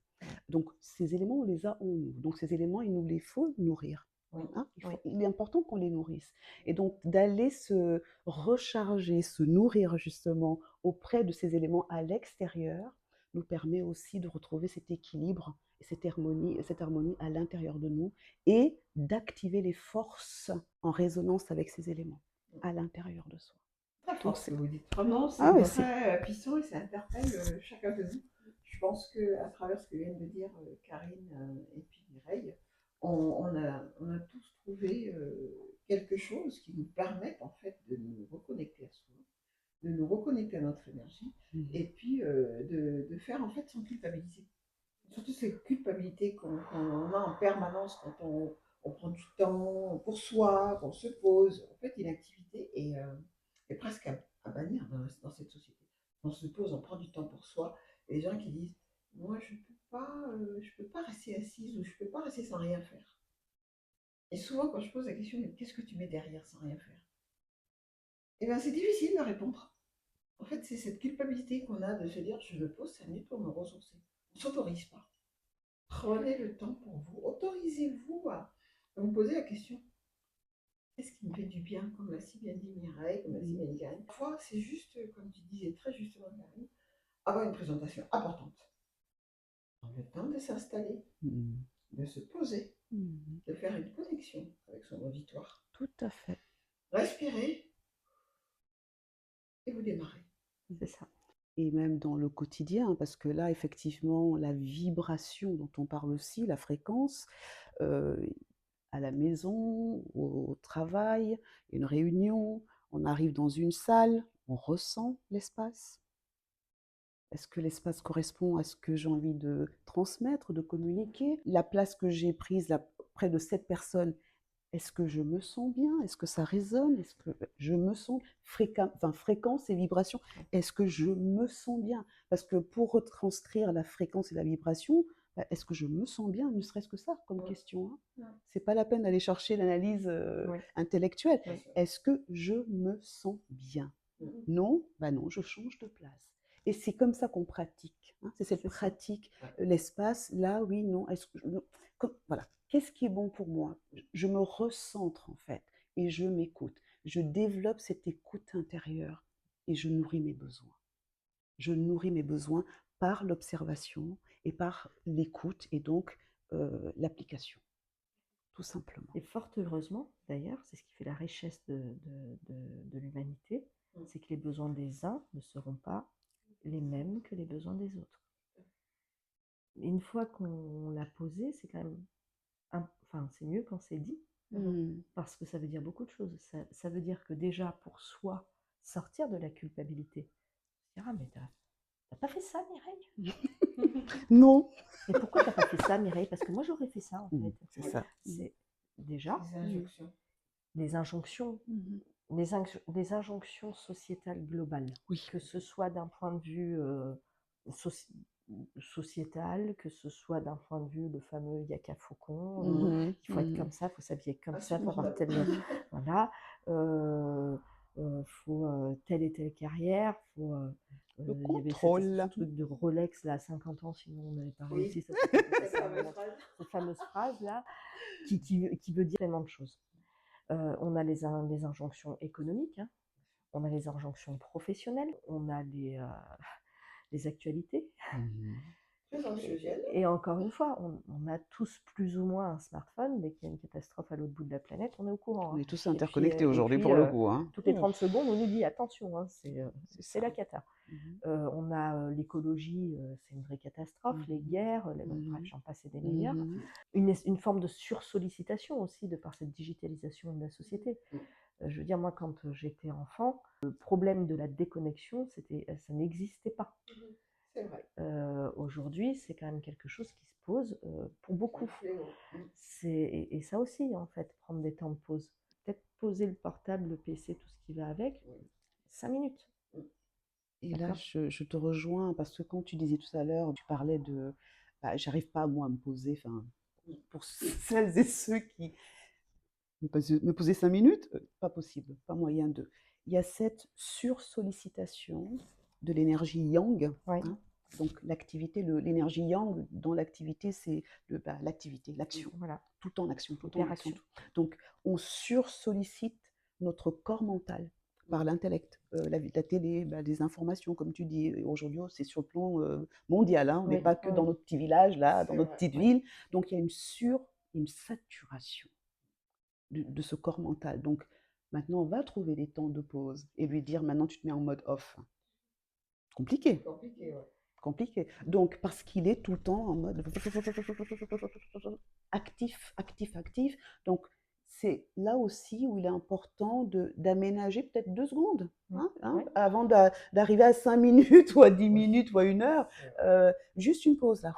Donc, ces éléments, on les a en nous. Donc, ces éléments, il nous les faut nourrir. Hein, il est important qu'on les nourrisse. Et donc, d'aller se recharger, se nourrir justement auprès de ces éléments à l'extérieur, nous permet aussi de retrouver cet équilibre et cette harmonie à l'intérieur de nous et d'activer les forces en résonance avec ces éléments à l'intérieur de soi. Très fort ce que vous dites. Vraiment, c'est très puissant et ça interpelle chacun de nous. Je pense qu'à travers ce que viennent de dire Karine et puis Mireille, on a tous trouvé quelque chose qui nous permette en fait de nous reconnecter à soi, de nous reconnecter à notre énergie et puis de faire en fait sans culpabiliser. Surtout cette culpabilité qu'on a en permanence quand on prend du temps pour soi, qu'on se pose. En fait, une activité est presque à bannir dans cette société. On se pose, on prend du temps pour soi. Et les gens qui disent moi, je peux pas rester assise ou je peux pas rester sans rien faire. Et souvent, quand je pose la question, mais qu'est-ce que tu mets derrière sans rien faire? Eh bien, c'est difficile de répondre. En fait, c'est cette culpabilité qu'on a de se dire je me pose 5 minutes pour me ressourcer. On ne s'autorise pas. Prenez le temps pour vous. Autorisez-vous à vous poser la question qu'est-ce qui me fait du bien, comme l'a si bien dit Mireille, comme l'a si bien dit Karine. Parfois, c'est juste, comme tu disais très justement, Karine, avoir une présentation importante. Prendre le temps de s'installer, de se poser, de faire une connexion avec son auditoire. Tout à fait. Respirer et vous démarrez. C'est ça. Et même dans le quotidien, parce que là, effectivement, la vibration dont on parle aussi, la fréquence, à la maison, au travail, une réunion, on arrive dans une salle, on ressent l'espace. Est-ce que l'espace correspond à ce que j'ai envie de transmettre, de communiquer? La place que j'ai prise là, près de cette personne, est-ce que je me sens bien? Est-ce que ça résonne? Est-ce que je me sens fréquence et vibration? Est-ce que je me sens bien? Parce que pour retranscrire la fréquence et la vibration, est-ce que je me sens bien? Ne serait-ce que ça comme question. C'est pas la peine d'aller chercher l'analyse intellectuelle. Est-ce que je me sens bien? Non, non, je change de place. Et c'est comme ça qu'on pratique. C'est cette pratique, l'espace, là, oui, non. Voilà. Qu'est-ce qui est bon pour moi? Je me recentre en fait et je m'écoute. Je développe cette écoute intérieure et je nourris mes besoins. Je nourris mes besoins par l'observation et par l'écoute et donc l'application, tout simplement. Et fort heureusement, d'ailleurs, c'est ce qui fait la richesse de l'humanité, c'est que les besoins des uns ne seront pas les mêmes que les besoins des autres. Une fois qu'on l'a posé, c'est quand même c'est mieux quand c'est dit, parce que ça veut dire beaucoup de choses. Ça veut dire que déjà, pour soi, sortir de la culpabilité, dire « Ah, mais t'as pas fait ça, Mireille ?» Non. « Mais pourquoi t'as pas fait ça, Mireille ?» Parce que moi, j'aurais fait ça, en fait. C'est ça. C'est déjà les injonctions. Les injonctions des injonctions sociétales globales, Oui. que ce soit d'un point de vue soci- sociétal, que ce soit d'un point de vue le fameux yaka faucon, il faut être comme ça, il faut s'habiller comme ça, il faut avoir tel voilà, faut telle et telle carrière, faut Le il y avait contrôle. ce truc de Rolex là à 50 ans, sinon on n'avait pas réussi. Ça, cette fameuse phrase là qui veut dire tellement de choses. On a les injonctions économiques, hein. On a les injonctions professionnelles, on a les actualités. Et encore une fois, on a tous plus ou moins un smartphone. Dès qu'il y a une catastrophe à l'autre bout de la planète, on est au courant. On Hein. est tous interconnectés aujourd'hui pour le coup. Hein. Toutes les 30 secondes, on nous dit attention, hein, c'est la cata. Mhm. On a l'écologie, c'est une vraie catastrophe, les guerres, bref, j'en passe et des meilleurs. Une forme de sursollicitation aussi de par cette digitalisation de la société. Je veux dire, moi, quand j'étais enfant, le problème de la déconnexion, ça n'existait pas. C'est vrai. Aujourd'hui, c'est quand même quelque chose qui se pose pour beaucoup. Et ça aussi, en fait, prendre des temps de pause. Peut-être poser le portable, le PC, tout ce qui va avec, 5 minutes. Et là, je te rejoins parce que quand tu disais tout à l'heure, tu parlais de j'arrive pas moi à me poser, pour celles et ceux qui me poser 5 minutes, pas possible, pas moyen de. Il y a cette sursollicitation de l'énergie yang, Oui. hein, donc l'activité, l'énergie yang dans l'activité, c'est l'activité, l'action, Voilà. tout le temps en action, tout le temps en action. Donc on sursollicite notre corps mental par l'intellect, la télé, des informations, comme tu dis. Aujourd'hui, c'est sur le plan mondial, hein, on n'est pas que dans notre petit village, là, dans notre petite ville. Donc, il y a une saturation de ce corps mental. Donc, maintenant, on va trouver des temps de pause et lui dire, maintenant, tu te mets en mode off. Compliqué. Compliqué. Donc, parce qu'il est tout le temps en mode actif. Donc, c'est là aussi où il est important d'aménager peut-être 2 secondes, avant d'arriver à 5 minutes ou à 10 minutes ou à 1 heure. Juste une pause là.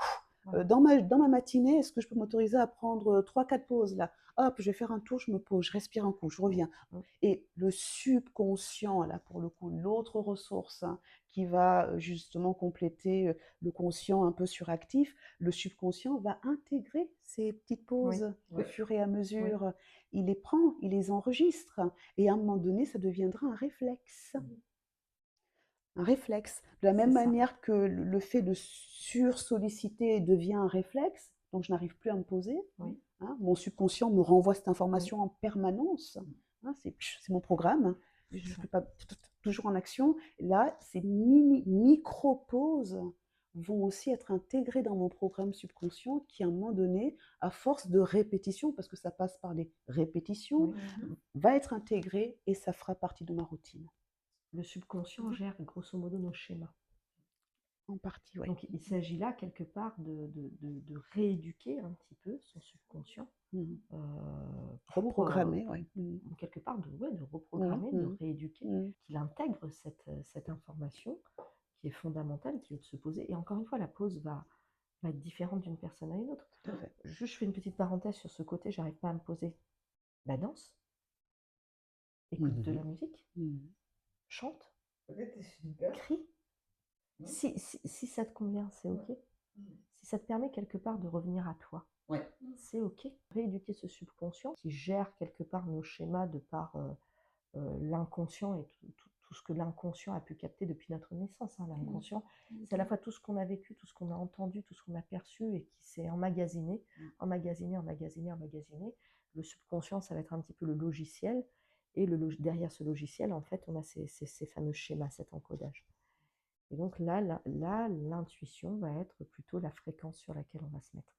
Dans ma matinée, est-ce que je peux m'autoriser à prendre 3-4 pauses là? Hop, je vais faire un tour, je me pose, je respire un coup, je reviens. Et le subconscient, là pour le coup, l'autre ressource qui va justement compléter le conscient un peu suractif, le subconscient va intégrer ces petites pauses au fur et à mesure. Il les prend, il les enregistre et à un moment donné, ça deviendra un réflexe. Un réflexe. De la même manière que le fait de sursolliciter devient un réflexe, donc je n'arrive plus à me poser. Mon subconscient me renvoie cette information en permanence. C'est mon programme. Je ne suis pas toujours en action. Là, ces micro-pauses vont aussi être intégrées dans mon programme subconscient qui, à un moment donné, à force de répétition, parce que ça passe par les répétitions, va être intégré et ça fera partie de ma routine. Le subconscient gère grosso modo nos schémas. En partie, oui. Donc il s'agit là quelque part de rééduquer un petit peu son subconscient. Reprogrammer, quelque part de reprogrammer, de rééduquer, qu'il intègre cette information qui est fondamentale, qui est de se poser. Et encore une fois, la pause va être différente d'une personne à une autre. Tout à fait. Je fais une petite parenthèse sur ce côté, j'arrive pas à me poser. Danse, écoute de la musique, chante, crie. Si ça te convient, c'est OK. Si ça te permet quelque part de revenir à toi, c'est OK. Rééduquer ce subconscient qui gère quelque part nos schémas de par l'inconscient et tout ce que l'inconscient a pu capter depuis notre naissance. L'inconscient, c'est à la fois tout ce qu'on a vécu, tout ce qu'on a entendu, tout ce qu'on a perçu et qui s'est emmagasiné. Le subconscient, ça va être un petit peu le logiciel. Et derrière ce logiciel, en fait, on a ces fameux schémas, cet encodage. Et donc là, l'intuition va être plutôt la fréquence sur laquelle on va se mettre.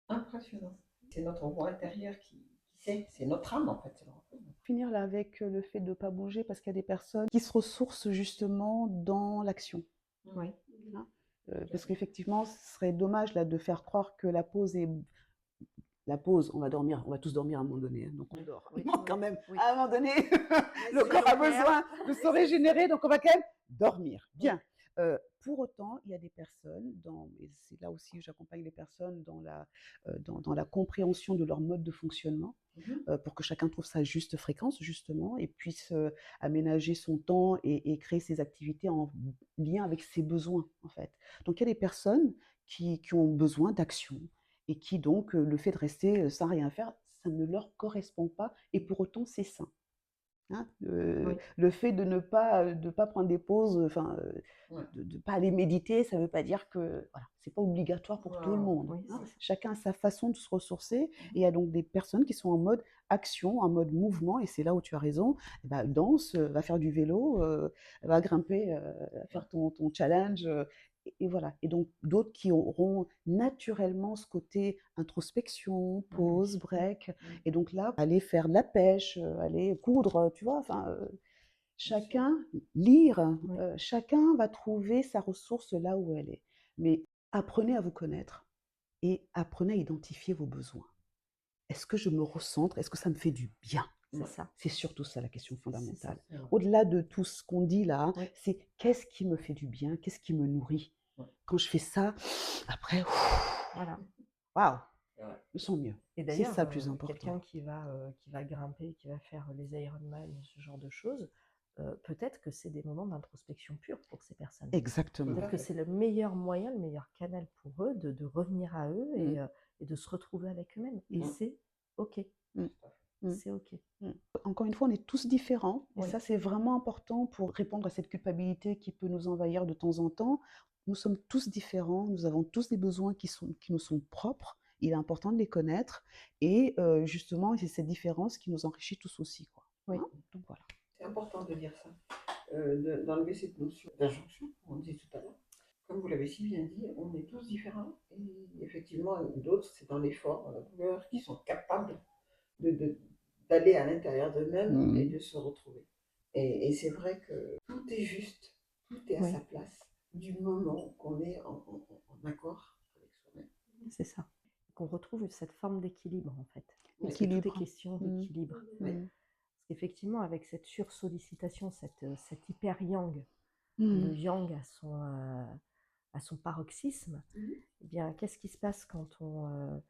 Impressionnant. C'est notre voix intérieure qui sait, c'est notre âme en fait. Finir là avec le fait de ne pas bouger parce qu'il y a des personnes qui se ressourcent justement dans l'action. Oui. Parce qu'effectivement, ce serait dommage là de faire croire que la pause est... La pause, on va dormir, on va tous dormir à un moment donné, donc on dort. Quand même, à un moment donné, le corps a besoin de se régénérer, donc on va quand même dormir. Bien. pour autant, il y a des personnes, et c'est là aussi que j'accompagne les personnes dans la compréhension de leur mode de fonctionnement, pour que chacun trouve sa juste fréquence, justement, et puisse aménager son temps et créer ses activités en lien avec ses besoins, en fait. Donc, il y a des personnes qui ont besoin d'action et qui, donc, le fait de rester sans rien faire, ça ne leur correspond pas, et pour autant, c'est sain. Hein, Oui. le fait de ne pas prendre des pauses, Ouais. de ne pas aller méditer, ça ne veut pas dire que voilà, c'est pas obligatoire pour tout le monde. Oui, Hein. c'est ça. Chacun a sa façon de se ressourcer, et il y a donc des personnes qui sont en mode action, en mode mouvement, et c'est là où tu as raison. Eh ben, danse, va faire du vélo, va grimper, va faire ton challenge. Et voilà. Et donc d'autres qui auront naturellement ce côté introspection, pause, break. Et donc là, aller faire de la pêche, aller coudre, tu vois, chacun, lire, Oui. chacun va trouver sa ressource là où elle est. Mais apprenez à vous connaître et apprenez à identifier vos besoins. Est-ce que je me recentre? Est-ce que ça me fait du bien? C'est ça. C'est surtout ça la question fondamentale. C'est ça. Au-delà de tout ce qu'on dit là, Oui. c'est qu'est-ce qui me fait du bien? Qu'est-ce qui me nourrit? Ouais. Quand je fais ça, après, Voilà. waouh, Ouais. je me sens mieux. Et C'est d'ailleurs, ça le plus important. quelqu'un qui va grimper, qui va faire les Ironman, ce genre de choses, peut-être que c'est des moments d'introspection pure pour ces personnes. Exactement. Peut-être que c'est le meilleur moyen, le meilleur canal pour eux de revenir à eux et de se retrouver avec eux-mêmes. Et c'est OK. Mm. C'est OK. Encore une fois, on est tous différents, et Oui. ça c'est vraiment important pour répondre à cette culpabilité qui peut nous envahir de temps en temps. Nous sommes tous différents, nous avons tous des besoins qui nous sont propres, il est important de les connaître, et justement c'est cette différence qui nous enrichit tous aussi, quoi. Oui. Hein. Donc voilà. C'est important de dire ça, d'enlever cette notion d'injonction, on disait tout à l'heure. Comme vous l'avez si bien dit, on est tous différents, et effectivement, d'autres, c'est dans l'effort, dans la douleur, qui sont capables d'aller à l'intérieur d'eux-mêmes et de se retrouver. Et c'est vrai que tout est juste, tout est à Oui. sa place, du moment qu'on est en accord avec soi-même. C'est ça. Qu'on retrouve cette forme d'équilibre, en fait. Oui. Parce que tout est Équilibre. question d'équilibre. Oui. Parce qu'effectivement, avec cette sursollicitation, cette hyper-yang, Mm. le yang à son paroxysme, eh bien, qu'est-ce qui se passe quand on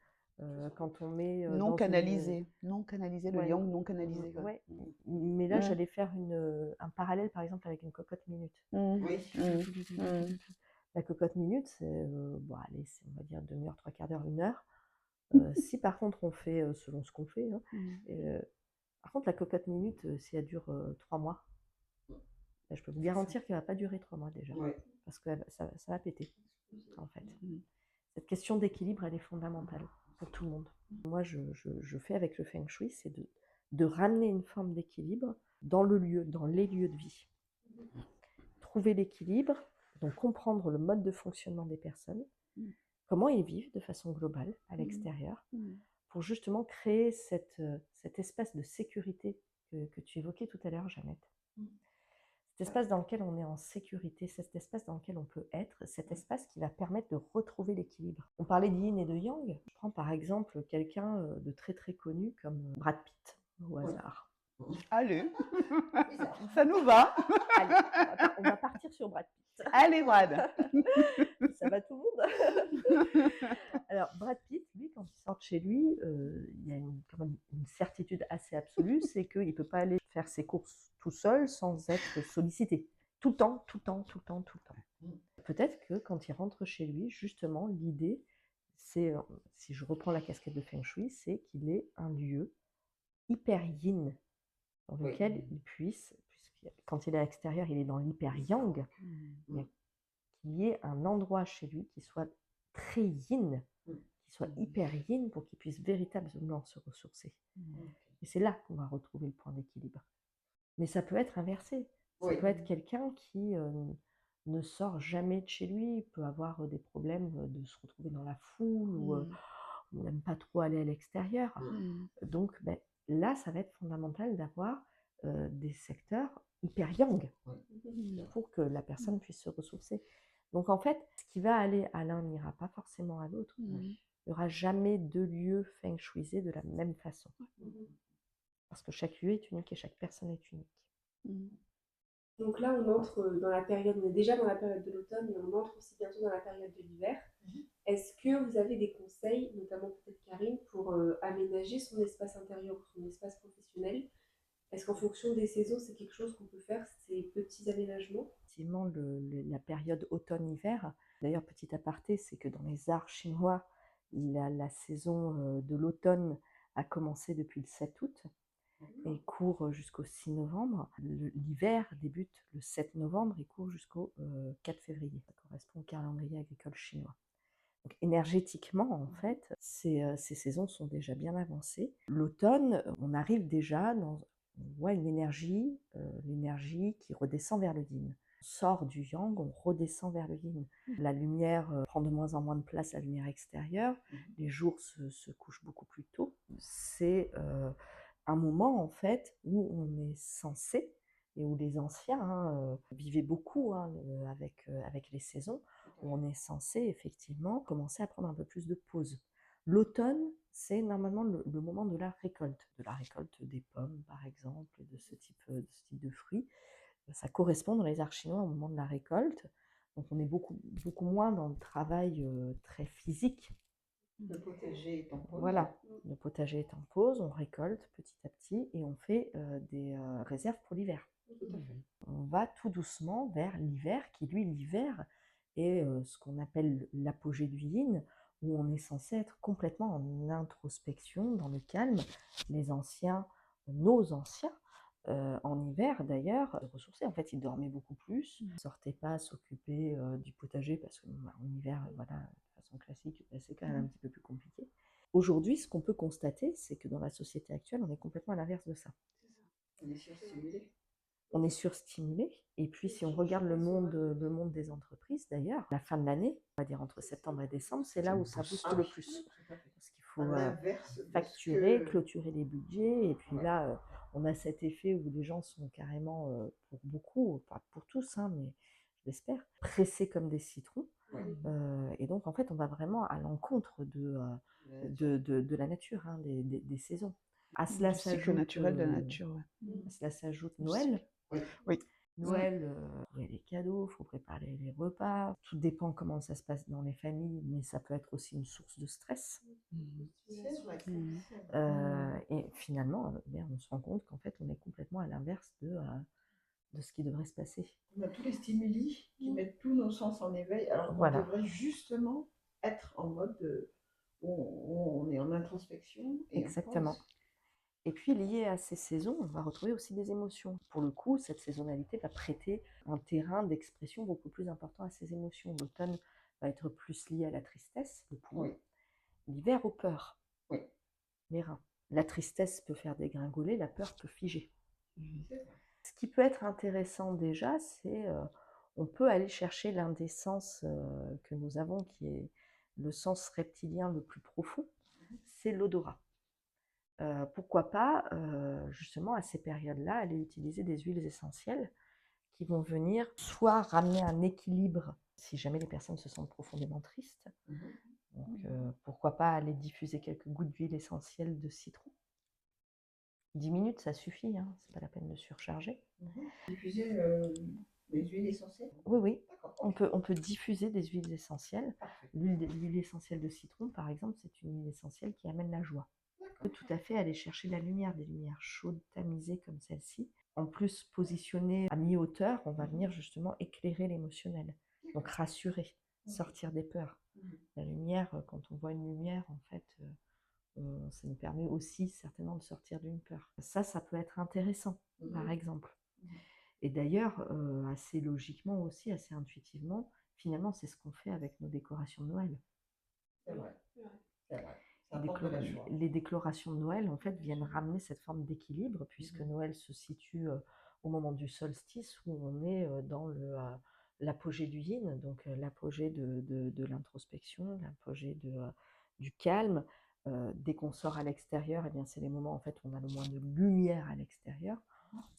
met Non canalisé, non canalisé, le Ouais. yang non canalisé. quoi. Ouais. Mais là, j'allais faire un parallèle, par exemple, avec une cocotte minute. Oui. La cocotte minute, c'est, bon, allez, on va dire demi-heure, trois quarts d'heure, 1 heure. Si par contre on fait selon ce qu'on fait, hein, par contre la cocotte minute, si elle dure 3 mois, je peux vous garantir qu'elle ne va pas durer 3 mois déjà, Ouais. parce que ça va péter, en fait. Cette question d'équilibre, elle est fondamentale pour tout le monde. Moi, je fais avec le Feng Shui, c'est de ramener une forme d'équilibre dans le lieu, dans les lieux de vie. Trouver l'équilibre, donc comprendre le mode de fonctionnement des personnes, comment ils vivent de façon globale à l'extérieur, pour justement créer cet espace de sécurité que tu évoquais tout à l'heure, Jeannette. Cet espace dans lequel on est en sécurité, cet espace dans lequel on peut être, cet espace qui va permettre de retrouver l'équilibre. On parlait de yin et de yang. Je prends par exemple quelqu'un de très très connu comme Brad Pitt, au hasard. Allez, ça nous va. Allez, on va partir sur Brad Pitt. Allez, Brad. Ça va tout le monde. Alors, Brad Pitt, lui, quand il sort de chez lui, il y a quand même une certitude assez absolue, c'est qu'il ne peut pas aller faire ses courses tout seul sans être sollicité. Tout le temps, tout le temps, tout le temps, tout le temps. Peut-être que quand il rentre chez lui, justement, l'idée, c'est, si je reprends la casquette de Feng Shui, c'est qu'il est un lieu hyper yin, dans lequel il puisse, quand il est à l'extérieur, il est dans l'hyper yang, mais qu'il y ait un endroit chez lui qui soit très yin, qui soit hyper yin pour qu'il puisse véritablement se ressourcer. Et c'est là qu'on va retrouver le point d'équilibre. Mais ça peut être inversé. Ça peut être quelqu'un qui ne sort jamais de chez lui, peut avoir des problèmes de se retrouver dans la foule ou on n'aime pas trop aller à l'extérieur. Donc là, ça va être fondamental d'avoir des secteurs hyper yang pour que la personne puisse se ressourcer. Donc en fait, ce qui va aller à l'un n'ira pas forcément à l'autre. Il n'y aura jamais 2 lieux feng shuisés de la même façon. Parce que chaque lieu est unique et chaque personne est unique. Donc là, on entre dans la période, on est déjà dans la période de l'automne, mais on entre aussi bientôt dans la période de l'hiver. Est-ce que vous avez des conseils, notamment peut-être Karine, pour aménager son espace intérieur ou son espace professionnel? Est-ce qu'en fonction des saisons, c'est quelque chose qu'on peut faire, ces petits aménagements? Effectivement, la période automne-hiver, d'ailleurs, petit aparté, c'est que dans les arts chinois, la saison de l'automne a commencé depuis le 7 août et court jusqu'au 6 novembre. L'hiver débute le 7 novembre et court jusqu'au 4 février. Ça correspond au calendrier agricole chinois. Donc, énergétiquement, en fait, ces saisons sont déjà bien avancées. L'automne, on arrive déjà on voit une énergie, l'énergie qui redescend vers le yin. On sort du yang, on redescend vers le yin. La lumière prend de moins en moins de place, la lumière extérieure. Les jours se couchent beaucoup plus tôt. C'est un moment, en fait, où on est censé, et où les anciens vivaient beaucoup avec les saisons, où on est censé effectivement commencer à prendre un peu plus de pause. L'automne, c'est normalement le moment de la récolte des pommes par exemple, de ce type de fruits. Ça correspond dans les arts chinois au moment de la récolte, donc on est beaucoup moins dans le travail très physique. Le potager est en pause. Voilà, le potager est en pause, on récolte petit à petit et on fait des réserves pour l'hiver. Tout à fait. On va tout doucement vers l'hiver, qui lui, l'hiver, est ce qu'on appelle l'apogée du yin, où on est censé être complètement en introspection, dans le calme. Les anciens, nos anciens, en hiver d'ailleurs, ressourcés, en fait, ils dormaient beaucoup plus, ils ne sortaient pas s'occuper du potager, parce qu'en hiver, voilà, de façon classique, c'est quand même un petit peu plus compliqué. Aujourd'hui, ce qu'on peut constater, c'est que dans la société actuelle, on est complètement à l'inverse de ça. On est surstimulé. On est surstimulé. Et puis, si on regarde le monde des entreprises, d'ailleurs, la fin de l'année, on va dire entre septembre et décembre, c'est là où ça booste le plus. Parce qu'il faut facturer, clôturer les budgets. Et puis là, on a cet effet où les gens sont carrément, pour beaucoup, pas pour tous, mais je l'espère, pressés comme des citrons. Et donc, en fait, on va vraiment à l'encontre de la nature, des saisons. À cela Du cycle naturel de la nature. À cela s'ajoute Noël. Oui. Noël, il y a les cadeaux, il faut préparer les repas. Tout dépend comment ça se passe dans les familles, mais ça peut être aussi une source de stress. Et finalement, on se rend compte qu'en fait, on est complètement à l'inverse de ce qui devrait se passer. On a tous les stimuli qui mettent tous nos sens en éveil, alors qu'on devrait justement être en mode où on est en introspection. Et exactement. Et puis, lié à ces saisons, on va retrouver aussi des émotions. Pour le coup, cette saisonnalité va prêter un terrain d'expression beaucoup plus important à ces émotions. L'automne va être plus lié à la tristesse, le poumon. L'hiver aux peurs, les reins. La tristesse peut faire dégringoler, la peur peut figer. Ce qui peut être intéressant déjà, c'est on peut aller chercher l'un des sens que nous avons, qui est le sens reptilien le plus profond, c'est l'odorat. Pourquoi pas, justement, à ces périodes-là, aller utiliser des huiles essentielles qui vont venir soit ramener un équilibre, si jamais les personnes se sentent profondément tristes. Donc, pourquoi pas aller diffuser quelques gouttes d'huile essentielle de citron. 10 minutes, ça suffit, c'est pas la peine de surcharger. Diffuser les huiles essentielles? Oui. On peut diffuser des huiles essentielles. L'huile essentielle de citron, par exemple, c'est une huile essentielle qui amène la joie. On peut tout à fait aller chercher la lumière, des lumières chaudes, tamisées comme celle-ci. En plus, positionnées à mi-hauteur, on va venir justement éclairer l'émotionnel. Donc rassurer, sortir des peurs. La lumière, quand on voit une lumière, en fait, ça nous permet aussi certainement de sortir d'une peur. Ça peut être intéressant, par exemple. Et d'ailleurs, assez logiquement aussi, assez intuitivement, finalement, c'est ce qu'on fait avec nos décorations de Noël. C'est vrai. Les décorations de Noël, en fait, viennent ramener cette forme d'équilibre, puisque Noël se situe au moment du solstice, où on est dans l'apogée du yin, donc l'apogée de l'introspection, l'apogée du calme. Dès qu'on sort à l'extérieur, c'est les moments en fait, où on a le moins de lumière à l'extérieur.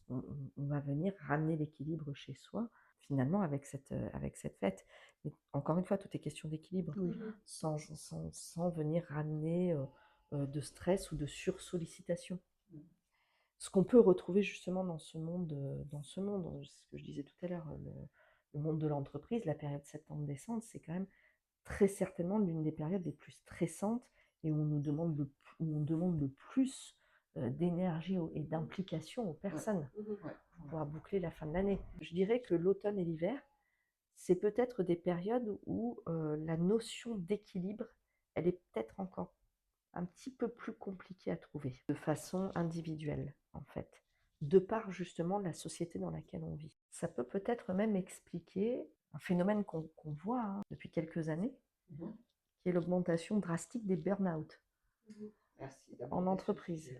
On va venir ramener l'équilibre chez soi, finalement, avec cette fête. Mais encore une fois, tout est question d'équilibre, sans venir ramener de stress ou de sursollicitation. Ce qu'on peut retrouver justement dans ce monde, ce que je disais tout à l'heure, le monde de l'entreprise, la période septembre-décembre, c'est quand même très certainement l'une des périodes les plus stressantes et où on demande le plus d'énergie et d'implication aux personnes pour pouvoir boucler la fin de l'année. Je dirais que l'automne et l'hiver, c'est peut-être des périodes où la notion d'équilibre, elle est peut-être encore un petit peu plus compliquée à trouver de façon individuelle, en fait, de par justement la société dans laquelle on vit. Ça peut peut-être même expliquer un phénomène qu'on voit depuis quelques années, qui est l'augmentation drastique des burn-out en entreprise.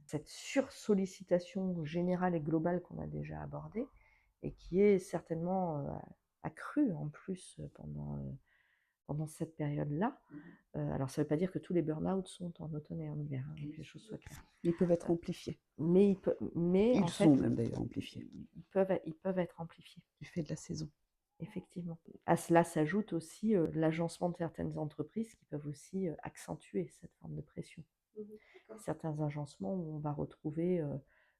Cette sursollicitation générale et globale qu'on a déjà abordée et qui est certainement accrue en plus pendant cette période-là. Alors, ça ne veut pas dire que tous les burn-out sont en automne et en hiver, que les choses soient claires. Ils peuvent être amplifiés. Mais Ils en sont fait, même d'ailleurs amplifiés ils peuvent être amplifiés. du fait de la saison. Effectivement. À cela s'ajoute aussi l'agencement de certaines entreprises qui peuvent aussi accentuer cette forme de pression. Certains agencements où on va retrouver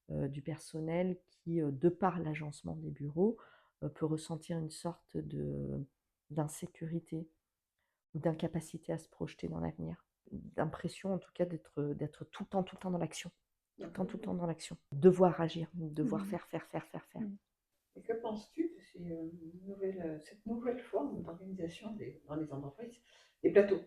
du personnel qui, de par l'agencement des bureaux, peut ressentir une sorte d'insécurité ou d'incapacité à se projeter dans l'avenir. D'impression en tout cas d'être tout le temps dans l'action. Tout le temps dans l'action. Devoir agir, devoir faire. Et que penses-tu de cette nouvelle forme d'organisation dans les entreprises, des plateaux,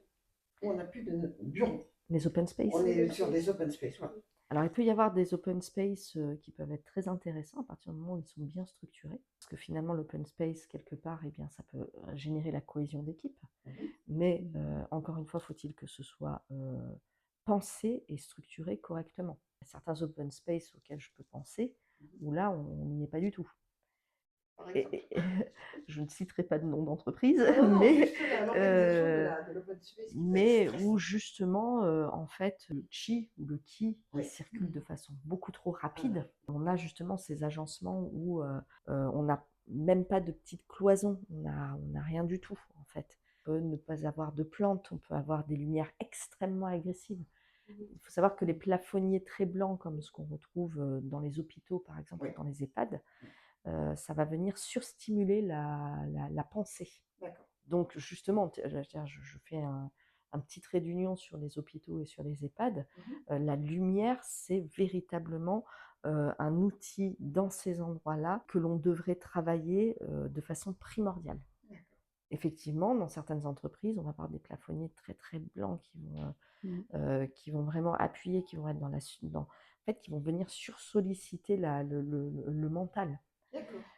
où on n'a plus de bureaux? Les open space. On est sur des open space, ouais. Alors, il peut y avoir des open space qui peuvent être très intéressants à partir du moment où ils sont bien structurés. Parce que finalement, l'open space, quelque part, eh bien, ça peut générer la cohésion d'équipe. Mais encore une fois, faut-il que ce soit pensé et structuré correctement. Il y a certains open space auxquels je peux penser, où là, on n'y est pas du tout. Je ne citerai pas de nom d'entreprise, mais où justement, en fait, le chi ou le ki circule de façon beaucoup trop rapide. On a justement ces agencements où on n'a même pas de petites cloisons, on n'a rien du tout, en fait. On peut ne pas avoir de plantes, on peut avoir des lumières extrêmement agressives. Il faut savoir que les plafonniers très blancs, comme ce qu'on retrouve dans les hôpitaux, par exemple, ou dans les EHPAD, ça va venir surstimuler la pensée. Donc justement, je fais un petit trait d'union sur les hôpitaux et sur les EHPAD. La lumière, c'est véritablement un outil dans ces endroits-là que l'on devrait travailler de façon primordiale. Effectivement, dans certaines entreprises, on va avoir des plafonniers très très blancs qui vont vraiment appuyer, qui vont être en fait, qui vont venir sursolliciter le mental.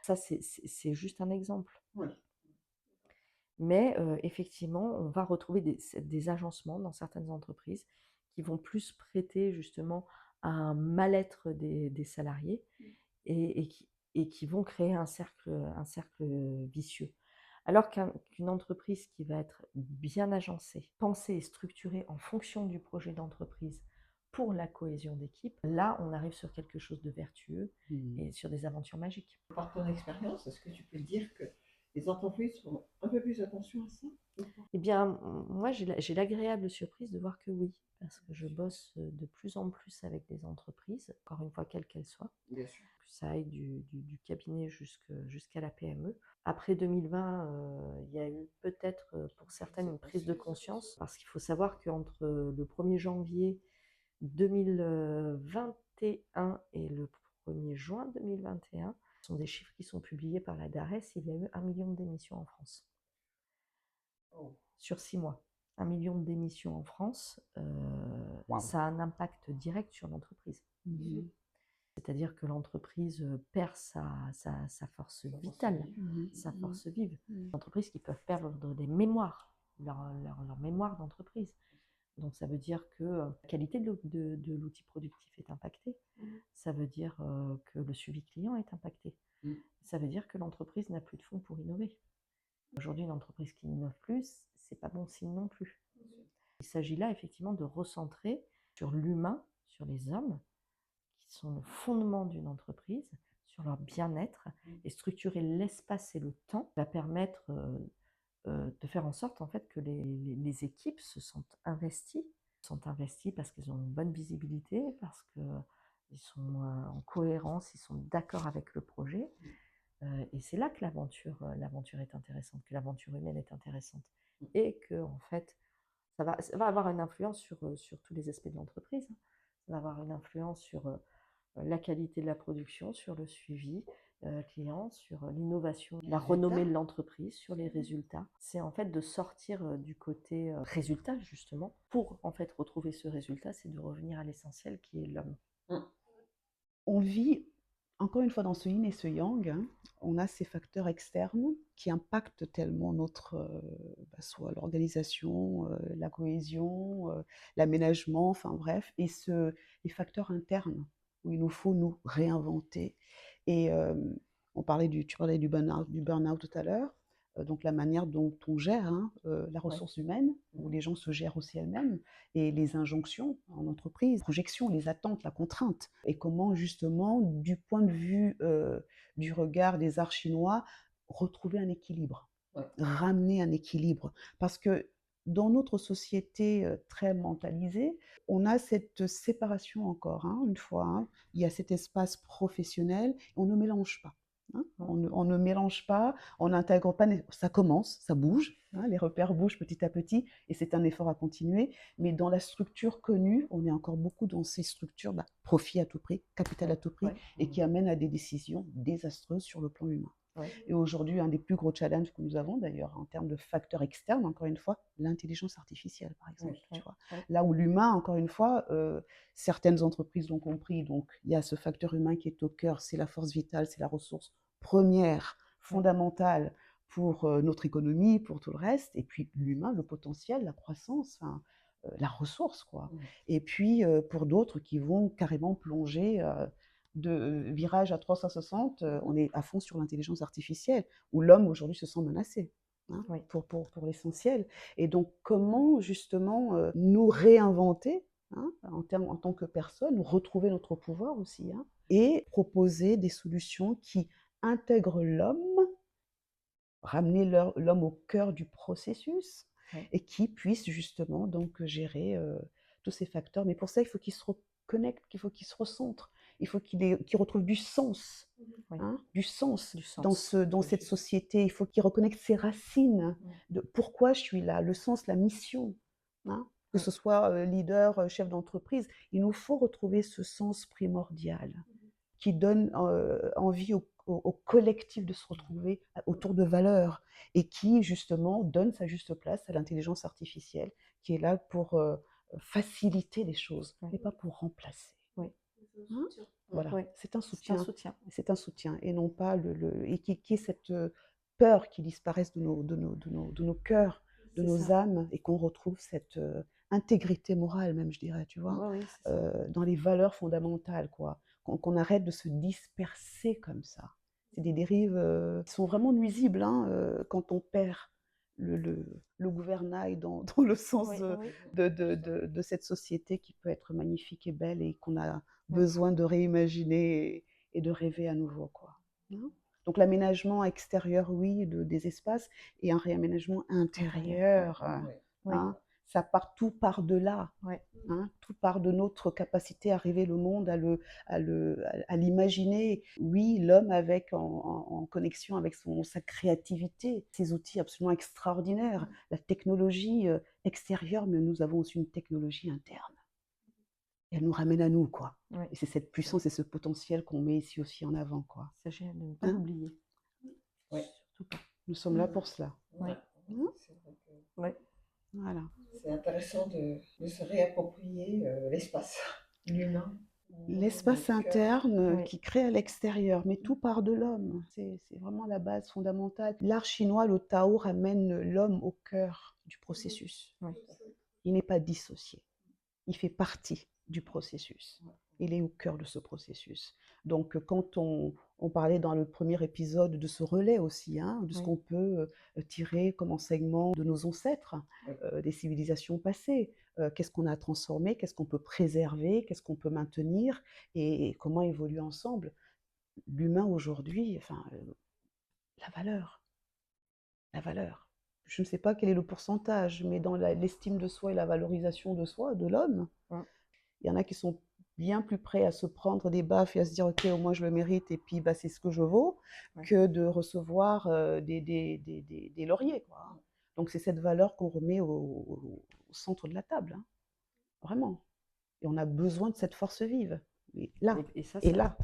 Ça, c'est juste un exemple. Mais effectivement, on va retrouver des agencements dans certaines entreprises qui vont plus prêter justement à un mal-être des salariés et qui vont créer un cercle vicieux. Alors qu'une entreprise qui va être bien agencée, pensée et structurée en fonction du projet d'entreprise pour la cohésion d'équipe, là, on arrive sur quelque chose de vertueux et sur des aventures magiques. Par ton expérience, est-ce que tu peux dire que les entreprises font un peu plus attention à ça? Eh bien, moi, j'ai l'agréable surprise de voir que oui, parce que je bosse de plus en plus avec des entreprises, encore une fois, quelles qu'elles soient. Bien sûr. Que ça aille du cabinet jusqu'à la PME. Après 2020, il y a eu peut-être pour certaines une prise de conscience, parce qu'il faut savoir qu'entre le 1er janvier 2021 et le 1er juin 2021, ce sont des chiffres qui sont publiés par la DARES, il y a eu 1 million de démissions en France. Sur 6 mois. 1 million de démissions en France, ça a un impact direct sur l'entreprise. C'est-à-dire que l'entreprise perd sa force vitale, sa force vive. L'entreprise qui peuvent perdre des mémoires, leur mémoire d'entreprise. Donc ça veut dire que la qualité de l'outil productif est impactée. Ça veut dire que le suivi client est impacté. Ça veut dire que l'entreprise n'a plus de fonds pour innover. Aujourd'hui, une entreprise qui n'innove plus, c'est pas bon signe non plus. Il s'agit là effectivement de recentrer sur l'humain, sur les hommes, qui sont le fondement d'une entreprise, sur leur bien-être, et structurer l'espace et le temps va permettre de faire en sorte en fait que les équipes se sentent investies parce qu'elles ont une bonne visibilité, parce que ils sont en cohérence, ils sont d'accord avec le projet. Et c'est là que l'aventure est intéressante, que l'aventure humaine est intéressante. Et que, en fait, ça va avoir une influence sur tous les aspects de l'entreprise, hein. Ça va avoir une influence sur la qualité de la production, sur le suivi client, sur l'innovation, la renommée de l'entreprise, sur les résultats. C'est en fait de sortir du côté résultat, justement. Pour en fait retrouver ce résultat, c'est de revenir à l'essentiel qui est l'homme. On vit, encore une fois, dans ce yin et ce yang, hein, on a ces facteurs externes qui impactent tellement notre, soit l'organisation, la cohésion, l'aménagement, enfin bref, et les facteurs internes où il nous faut nous réinventer. Et tu parlais du burn-out tout à l'heure, donc la manière dont on gère, hein, la ressource humaine, où les gens se gèrent aussi elles-mêmes, et les injonctions en entreprise, les projections, les attentes, la contrainte, et comment justement, du point de vue du regard des arts chinois, retrouver un équilibre, ramener un équilibre. Parce que dans notre société très mentalisée, on a cette séparation encore, hein, une fois, hein, il y a cet espace professionnel, on ne mélange pas. Hein, on ne mélange pas, on n'intègre pas, ça commence, ça bouge, hein, les repères bougent petit à petit, et c'est un effort à continuer, mais dans la structure connue, on est encore beaucoup dans ces structures, profit à tout prix, capital à tout prix, et qui amènent à des décisions désastreuses sur le plan humain. Et aujourd'hui, un des plus gros challenges que nous avons d'ailleurs en termes de facteurs externes, encore une fois, l'intelligence artificielle par exemple. Tu vois. Là où l'humain, encore une fois, certaines entreprises l'ont compris, donc il y a ce facteur humain qui est au cœur, c'est la force vitale, c'est la ressource première, fondamentale pour notre économie, pour tout le reste, et puis l'humain, le potentiel, la croissance, la ressource, quoi. Et puis pour d'autres qui vont carrément plonger de virage à 360, on est à fond sur l'intelligence artificielle, où l'homme aujourd'hui se sent menacé, hein, pour l'essentiel. Et donc comment justement nous réinventer, hein, en tant que personne, retrouver notre pouvoir aussi, hein, et proposer des solutions qui intègrent l'homme, ramener l'homme au cœur du processus, et qui puisse justement donc gérer tous ces facteurs. Mais pour ça, il faut qu'il se reconnecte, il faut qu'il se recentre, il faut qu'il retrouve du sens, hein, du sens dans cette société. Il faut qu'il reconnecte ses racines, de pourquoi je suis là, le sens, la mission, hein, que ce soit leader, chef d'entreprise. Il nous faut retrouver ce sens primordial qui donne envie au collectif de se retrouver autour de valeurs, et qui justement donne sa juste place à l'intelligence artificielle qui est là pour faciliter les choses, mais pas pour remplacer. Hein, voilà, c'est un soutien. C'est un soutien, et non pas et qui est cette peur qui disparaisse de nos cœurs, de nos âmes, et qu'on retrouve cette intégrité morale même, je dirais, tu vois, dans les valeurs fondamentales, quoi. Qu'on arrête de se disperser comme ça. C'est des dérives qui sont vraiment nuisibles, hein, quand on perd le gouvernail dans le sens de cette société qui peut être magnifique et belle, et qu'on a besoin de réimaginer et de rêver à nouveau, quoi. Hein. Donc l'aménagement extérieur, oui, des espaces, et un réaménagement intérieur. Hein, tout part de là. Hein, tout part de notre capacité à rêver le monde, à l'imaginer. Oui, l'homme en connexion avec sa créativité, ses outils absolument extraordinaires, la technologie extérieure, mais nous avons aussi une technologie interne. Et elle nous ramène à nous, quoi. Et c'est cette puissance et ce potentiel qu'on met ici aussi en avant, quoi. Il s'agit de ne pas l'oublier. Surtout pas. Nous sommes là pour cela. Voilà. C'est intéressant de se réapproprier l'espace, l'humain. L'espace interne qui crée à l'extérieur, mais tout part de l'homme. C'est vraiment la base fondamentale. L'art chinois, le Tao, ramène l'homme au cœur du processus. Il n'est pas dissocié. Il fait partie du processus. Il est au cœur de ce processus. Donc, quand on parlait dans le premier épisode de ce relais aussi, hein, de ce qu'on peut tirer comme enseignement de nos ancêtres, des civilisations passées, qu'est-ce qu'on a transformé, qu'est-ce qu'on peut préserver, qu'est-ce qu'on peut maintenir, et comment évoluer ensemble. L'humain aujourd'hui, la valeur. Je ne sais pas quel est le pourcentage, mais dans l'estime de soi et la valorisation de soi, de l'homme, il y en a qui sont bien plus prêt à se prendre des baffes et à se dire ok, au moins je le mérite et puis bah, c'est ce que je vaux, que de recevoir des lauriers, quoi. Donc c'est cette valeur qu'on remet au centre de la table, hein, vraiment. Et on a besoin de cette force vive. Et là, Et ça, et là,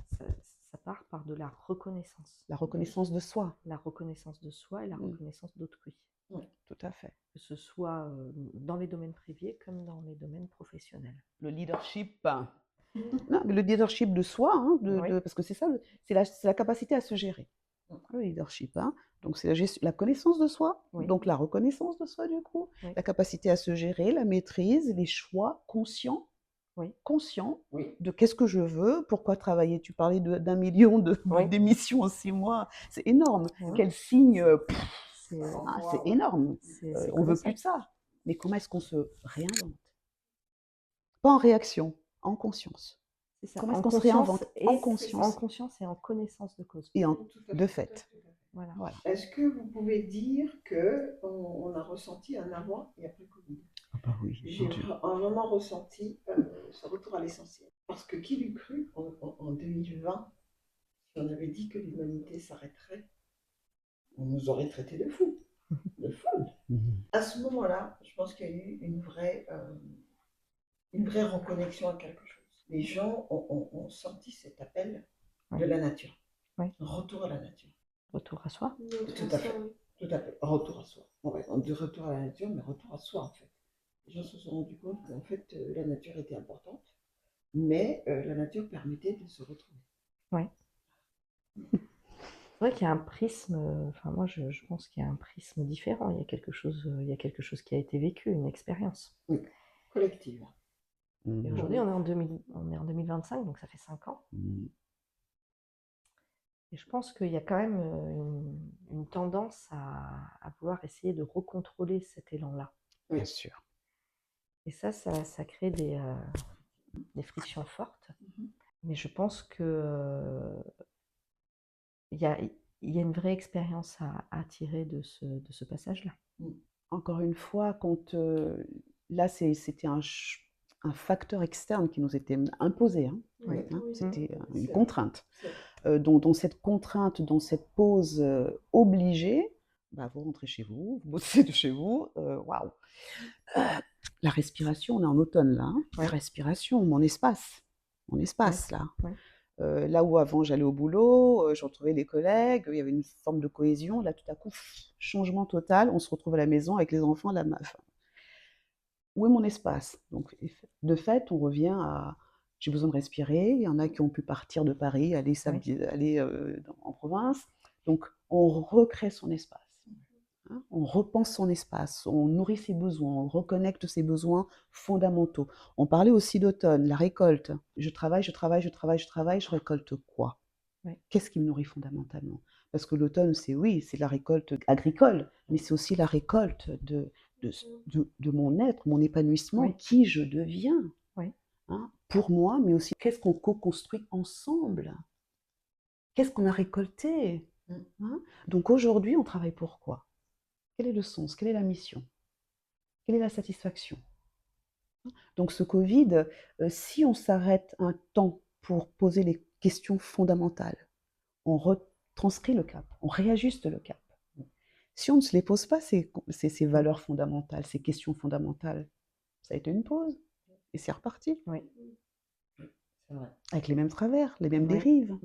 ça part par de la reconnaissance. la reconnaissance de soi. La reconnaissance de soi et la reconnaissance d'autrui. Oui, tout à fait. Que ce soit dans les domaines privés comme dans les domaines professionnels. Le leadership, non, mais le leadership de soi, hein, parce que c'est ça, c'est la capacité à se gérer. Le leadership, hein. Donc c'est la connaissance de soi, donc la reconnaissance de soi du coup, la capacité à se gérer, la maîtrise, les choix conscients, de qu'est-ce que je veux, pourquoi travailler. Tu parlais d'1 million d'émissions en 6 mois, c'est énorme. Quel signe, c'est énorme. On veut plus de ça. Mais comment est-ce qu'on se réinvente? Pas en réaction, en conscience. C'est ça. Comment est-ce qu'on se réinvente? En conscience. En conscience et en connaissance de cause. Et de fait. Voilà. Est-ce que vous pouvez dire qu'on a ressenti un avant et après Covid? Ah bah oui, j'ai vraiment ressenti ce retour à l'essentiel. Parce que qui l'eût cru en 2020, si on avait dit que l'humanité s'arrêterait, on nous aurait traités de fous, de folles. À ce moment-là, je pense qu'il y a eu une vraie reconnexion à quelque chose. Les gens ont senti cet appel de la nature. Retour à la nature. Retour à soi. Tout à fait. Tout à fait. Retour à soi. On dit retour à la nature, mais retour à soi en fait. Les gens se sont rendus compte qu'en fait, la nature était importante, mais la nature permettait de se retrouver. Oui. C'est vrai qu'il y a un prisme, enfin moi je pense qu'il y a un prisme différent, il y a quelque chose qui a été vécu, une expérience. Oui, collective. Et aujourd'hui on est en 2025, donc ça fait 5 ans. Et je pense qu'il y a quand même une tendance à vouloir essayer de recontrôler cet élan-là. Bien sûr. Et ça crée des frictions fortes. Mais je pense que il y a une vraie expérience à tirer de ce passage-là. Encore une fois, là, c'était un facteur externe qui nous était imposé. Hein. C'était une contrainte. Dans cette contrainte, dans cette pause obligée, bah, vous rentrez chez vous, vous bossez de chez vous, waouh. La respiration, on est en automne là. Hein. La respiration, mon espace là. Là où avant j'allais au boulot, je retrouvais les collègues, il y avait une forme de cohésion. Là, tout à coup, changement total, on se retrouve à la maison avec les enfants, la meuf. Où est mon espace? Donc, de fait, on revient à j'ai besoin de respirer. Il y en a qui ont pu partir de Paris, aller en province. Donc, on recrée son espace. Hein, on repense son espace, on nourrit ses besoins, on reconnecte ses besoins fondamentaux. On parlait aussi d'automne, la récolte. Je travaille, je récolte quoi? Qu'est-ce qui me nourrit fondamentalement? Parce que l'automne, c'est la récolte agricole, mais c'est aussi la récolte de mon être, mon épanouissement, qui je deviens. Hein, pour moi, mais aussi qu'est-ce qu'on co-construit ensemble? Qu'est-ce qu'on a récolté? Hein? Donc aujourd'hui, on travaille pour quoi? Quel est le sens? Quelle est la mission? Quelle est la satisfaction? Donc ce Covid, si on s'arrête un temps pour poser les questions fondamentales, on retranscrit le cap, on réajuste le cap. Si on ne se les pose pas, ces valeurs fondamentales, ces questions fondamentales, ça a été une pause et c'est reparti. C'est vrai. Avec les mêmes travers, les mêmes dérives.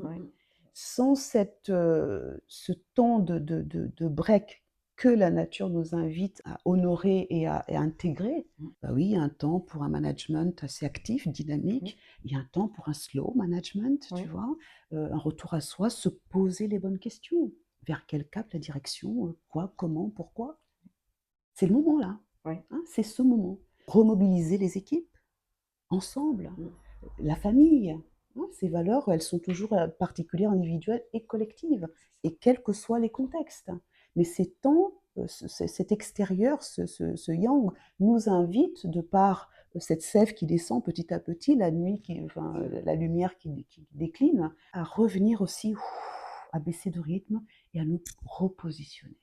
Sans ce temps de break que la nature nous invite à honorer et à intégrer. Bah oui, il y a un temps pour un management assez actif, dynamique. Il y a un temps pour un slow management, tu vois. Un retour à soi, se poser les bonnes questions. Vers quel cap, la direction, quoi, comment, pourquoi. C'est le moment là. Hein, c'est ce moment. Remobiliser les équipes, ensemble. La famille. Hein, ces valeurs, elles sont toujours particulières, individuelles et collectives. Et quels que soient les contextes. Mais ces temps, cet extérieur, ce yang, nous invite, de par cette sève qui descend petit à petit, la lumière qui décline, à revenir aussi, à baisser de rythme et à nous repositionner,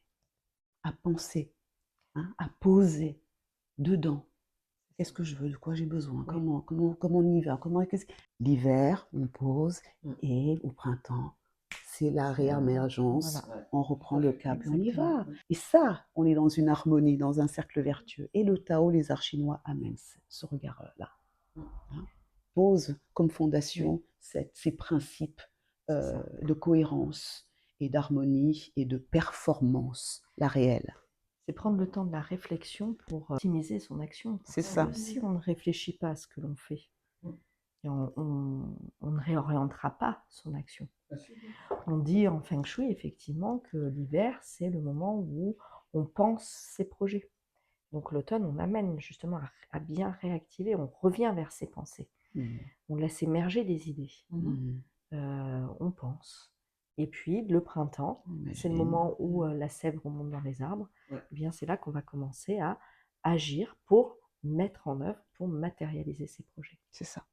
à penser, hein, à poser dedans. Qu'est-ce que je veux? De quoi j'ai besoin? Oui. Comment on y va? L'hiver, on pose et au printemps, c'est la réémergence. Voilà. On reprend le cap et on y Exactement. va. Et ça, on est dans une harmonie, dans un cercle vertueux. Et le Tao, les arts chinois amènent ce regard-là. Hein. Pose comme fondation ces principes de cohérence et d'harmonie et de performance, la réelle. C'est prendre le temps de la réflexion pour optimiser son action. C'est Parce ça. que si on ne réfléchit pas à ce que l'on fait, et on ne réorientera pas son action. On dit en Feng Shui, effectivement, que l'hiver, c'est le moment où on pense ses projets. Donc l'automne, on amène justement à bien réactiver, on revient vers ses pensées. On laisse émerger des idées. On pense. Et puis le printemps, c'est le moment où la sève remonte dans les arbres. Eh bien, c'est là qu'on va commencer à agir pour mettre en œuvre, pour matérialiser ses projets. C'est ça.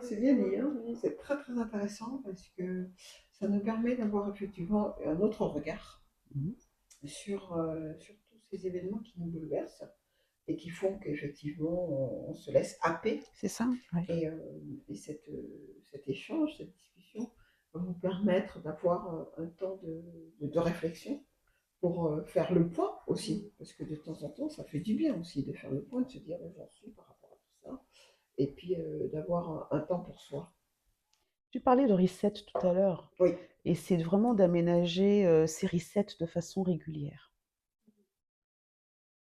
C'est bien dit, hein. C'est très très intéressant parce que ça nous permet d'avoir effectivement un autre regard sur tous ces événements qui nous bouleversent et qui font qu'effectivement on se laisse happer. C'est ça. Et cet échange, cette discussion va vous permettre d'avoir un temps de réflexion pour faire le point aussi, parce que de temps en temps, ça fait du bien aussi de faire le point, de se dire où j'en suis par rapport à tout ça, et puis d'avoir un temps pour soi. Tu parlais de reset tout à l'heure. Oui. Et c'est vraiment d'aménager ces resets de façon régulière.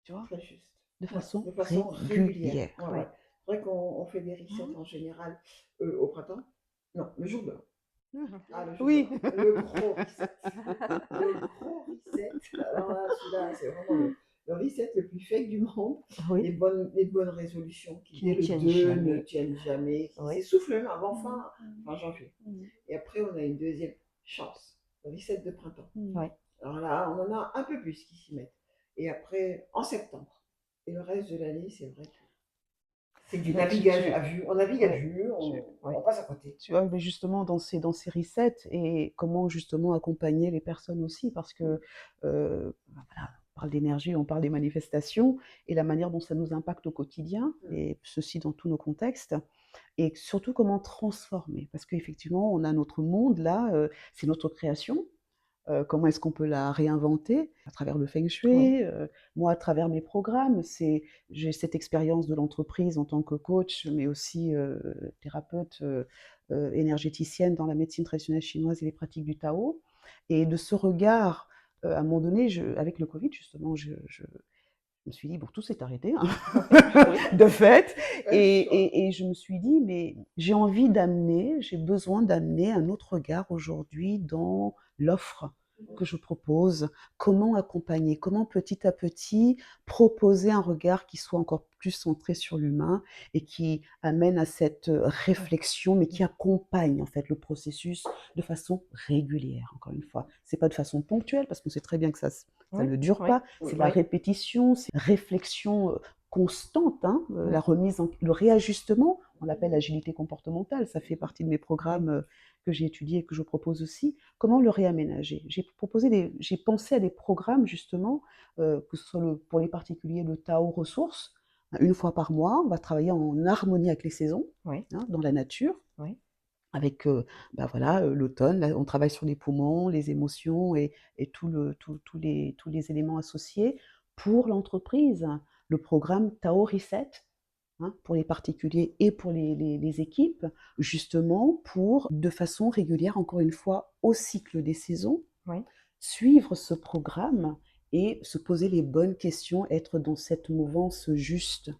Tu vois? Très juste. De façon régulière. régulière. Ouais. C'est vrai qu'on fait des resets en général au printemps. Non, le jour de l'an. Ah, le jour Oui. de l'an. Le gros reset. Le gros reset. Alors là, celui-là, c'est vraiment le reset le plus fake du monde. Oui. Les bonnes résolutions qui ne dès le tiennent 2 jamais. ne tiennent jamais, qui Oui. s'essoufflent même avant fin janvier. Et après, on a une deuxième chance, le reset de printemps. Oui. Alors là, on en a un peu plus qui s'y mettent. Et après, en septembre. Et le reste de l'année, c'est vrai que c'est du navigage à vue. On navigue à vue, on passe à côté. Tu vois, mais justement, dans ces resets, et comment justement accompagner les personnes aussi, parce que voilà, on parle d'énergie, on parle des manifestations, et la manière dont ça nous impacte au quotidien, et ceci dans tous nos contextes, et surtout comment transformer, parce qu'effectivement, on a notre monde là, c'est notre création. Comment est-ce qu'on peut la réinventer à travers le feng shui, moi à travers mes programmes, j'ai cette expérience de l'entreprise en tant que coach, mais aussi thérapeute énergéticienne dans la médecine traditionnelle chinoise et les pratiques du Tao. Et de ce regard, à un moment donné, avec le Covid justement, je me suis dit, bon, tout s'est arrêté, hein, de fait. Et je me suis dit, mais j'ai besoin d'amener un autre regard aujourd'hui dans l'offre que je propose, comment accompagner, comment petit à petit proposer un regard qui soit encore plus centré sur l'humain et qui amène à cette réflexion, mais qui accompagne en fait le processus de façon régulière, encore une fois. C'est pas de façon ponctuelle, parce qu'on sait très bien que ça ne dure pas, c'est la répétition, c'est la réflexion constante, hein, le réajustement, on l'appelle agilité comportementale, ça fait partie de mes programmes que j'ai étudiés et que je propose aussi. Comment le réaménager? J'ai pensé à des programmes justement, que ce soit pour les particuliers le Tao ressources, une fois par mois, on va travailler en harmonie avec les saisons, hein, dans la nature. Avec l'automne, là, on travaille sur les poumons, les émotions et tous les éléments associés. Pour l'entreprise, le programme Tao Reset, hein, pour les particuliers et pour les équipes, justement pour, de façon régulière, encore une fois, au cycle des saisons, suivre ce programme et se poser les bonnes questions, être dans cette mouvance juste,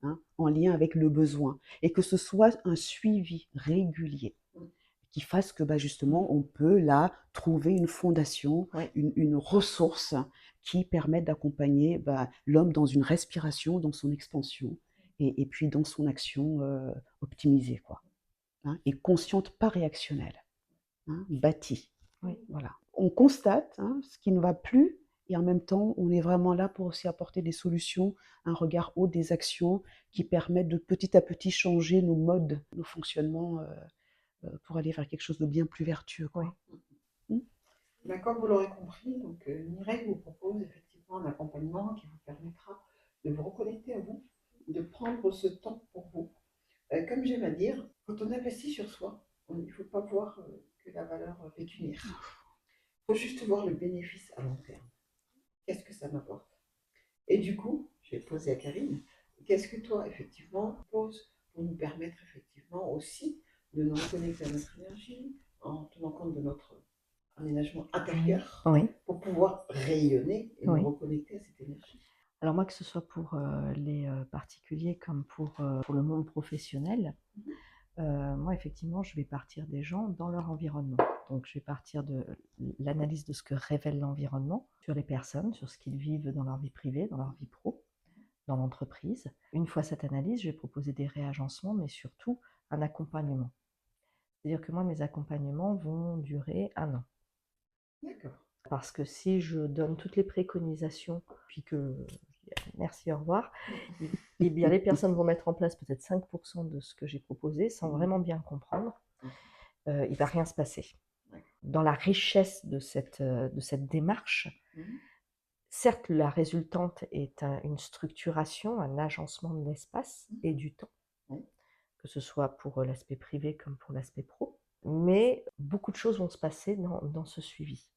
hein, en lien avec le besoin, et que ce soit un suivi régulier qui fasse que justement on peut là trouver une fondation, une ressource qui permette d'accompagner l'homme dans une respiration, dans son expansion et puis dans son action optimisée, quoi, hein, et consciente, pas réactionnelle, hein, bâtie. Voilà. On constate ce qui ne va plus. Et en même temps, on est vraiment là pour aussi apporter des solutions, un regard haut des actions qui permettent de petit à petit changer nos modes, nos fonctionnements pour aller vers quelque chose de bien plus vertueux. Comme vous l'aurez compris, donc Mireille vous propose effectivement un accompagnement qui vous permettra de vous reconnecter à vous, de prendre ce temps pour vous. Comme j'aime à dire, quand on investit sur soi, il ne faut pas voir que la valeur pécuniaire. Il faut juste voir le bénéfice à long terme. Qu'est-ce que ça m'apporte? Et du coup, je vais poser à Karine, qu'est-ce que toi, effectivement, poses pour nous permettre, effectivement, aussi de nous reconnecter à notre énergie, en tenant compte de notre aménagement intérieur, Oui. pour pouvoir rayonner et nous reconnecter à cette énergie. Alors moi, que ce soit pour les particuliers comme pour le monde professionnel, moi, effectivement, je vais partir des gens dans leur environnement. Donc, je vais partir de l'analyse de ce que révèle l'environnement sur les personnes, sur ce qu'ils vivent dans leur vie privée, dans leur vie pro, dans l'entreprise. Une fois cette analyse, je vais proposer des réagencements, mais surtout un accompagnement. C'est-à-dire que moi, mes accompagnements vont durer 1 an. D'accord. Parce que si je donne toutes les préconisations, puis que merci, au revoir, et bien les personnes vont mettre en place peut-être 5% de ce que j'ai proposé sans vraiment bien comprendre, il ne va rien se passer. Dans la richesse de cette démarche, certes, la résultante est une structuration, un agencement de l'espace et du temps, que ce soit pour l'aspect privé comme pour l'aspect pro, mais beaucoup de choses vont se passer dans ce suivi.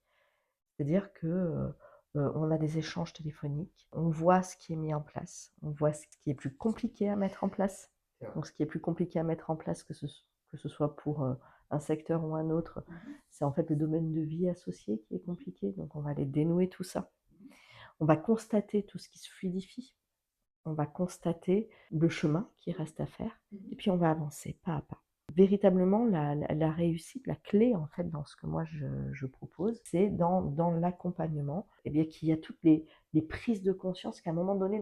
C'est-à-dire que on a des échanges téléphoniques, on voit ce qui est mis en place, on voit ce qui est plus compliqué à mettre en place. Donc ce qui est plus compliqué à mettre en place, que ce soit pour un secteur ou un autre, c'est en fait le domaine de vie associé qui est compliqué. Donc on va aller dénouer tout ça. On va constater tout ce qui se fluidifie. On va constater le chemin qui reste à faire. Et puis on va avancer pas à pas. Véritablement, la réussite, la clé en fait dans ce que moi je propose, c'est dans l'accompagnement, et bien qu'il y a toutes les prises de conscience qu'à un moment donné,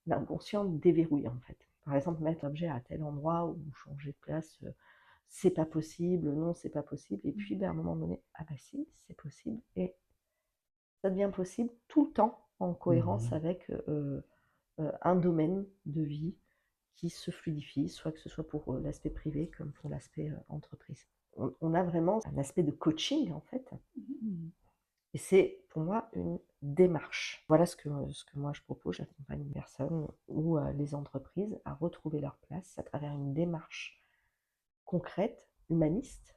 l'inconscient déverrouille en fait. Par exemple, mettre l'objet à tel endroit ou changer de place, c'est pas possible, non, c'est pas possible. Et puis, à un moment donné, ah bah si, c'est possible. Et ça devient possible tout le temps en cohérence avec un domaine de vie qui se fluidifie, soit que ce soit pour l'aspect privé comme pour l'aspect entreprise. On a vraiment un aspect de coaching en fait, et c'est pour moi une démarche. Voilà ce que moi je propose, j'accompagne les personnes ou les entreprises à retrouver leur place à travers une démarche concrète, humaniste,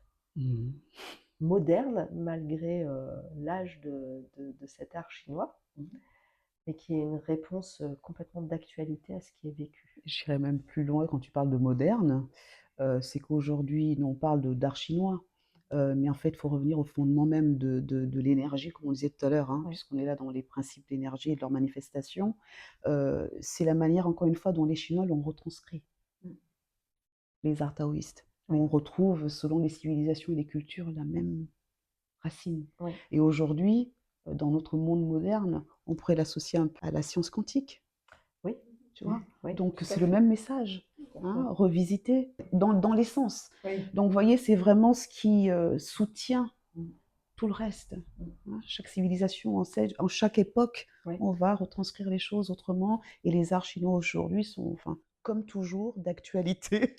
moderne malgré l'âge de cet art chinois, mais qui est une réponse complètement d'actualité à ce qui est vécu. J'irais même plus loin quand tu parles de moderne, c'est qu'aujourd'hui, nous on parle d'art chinois, mais en fait, il faut revenir au fondement même de l'énergie, comme on disait tout à l'heure, hein, puisqu'on est là dans les principes d'énergie et de leur manifestation. C'est la manière, encore une fois, dont les Chinois l'ont retranscrit, les arts taoïstes. On retrouve, selon les civilisations et les cultures, la même racine. Et aujourd'hui, dans notre monde moderne, on pourrait l'associer un peu à la science quantique. Oui. Tu vois? Oui, donc c'est le même message, hein, revisité dans l'essence. Donc vous voyez, c'est vraiment ce qui soutient tout le reste. Hein. Chaque civilisation, en chaque époque, on va retranscrire les choses autrement. Et les arts chinois aujourd'hui sont, enfin, comme toujours, d'actualité.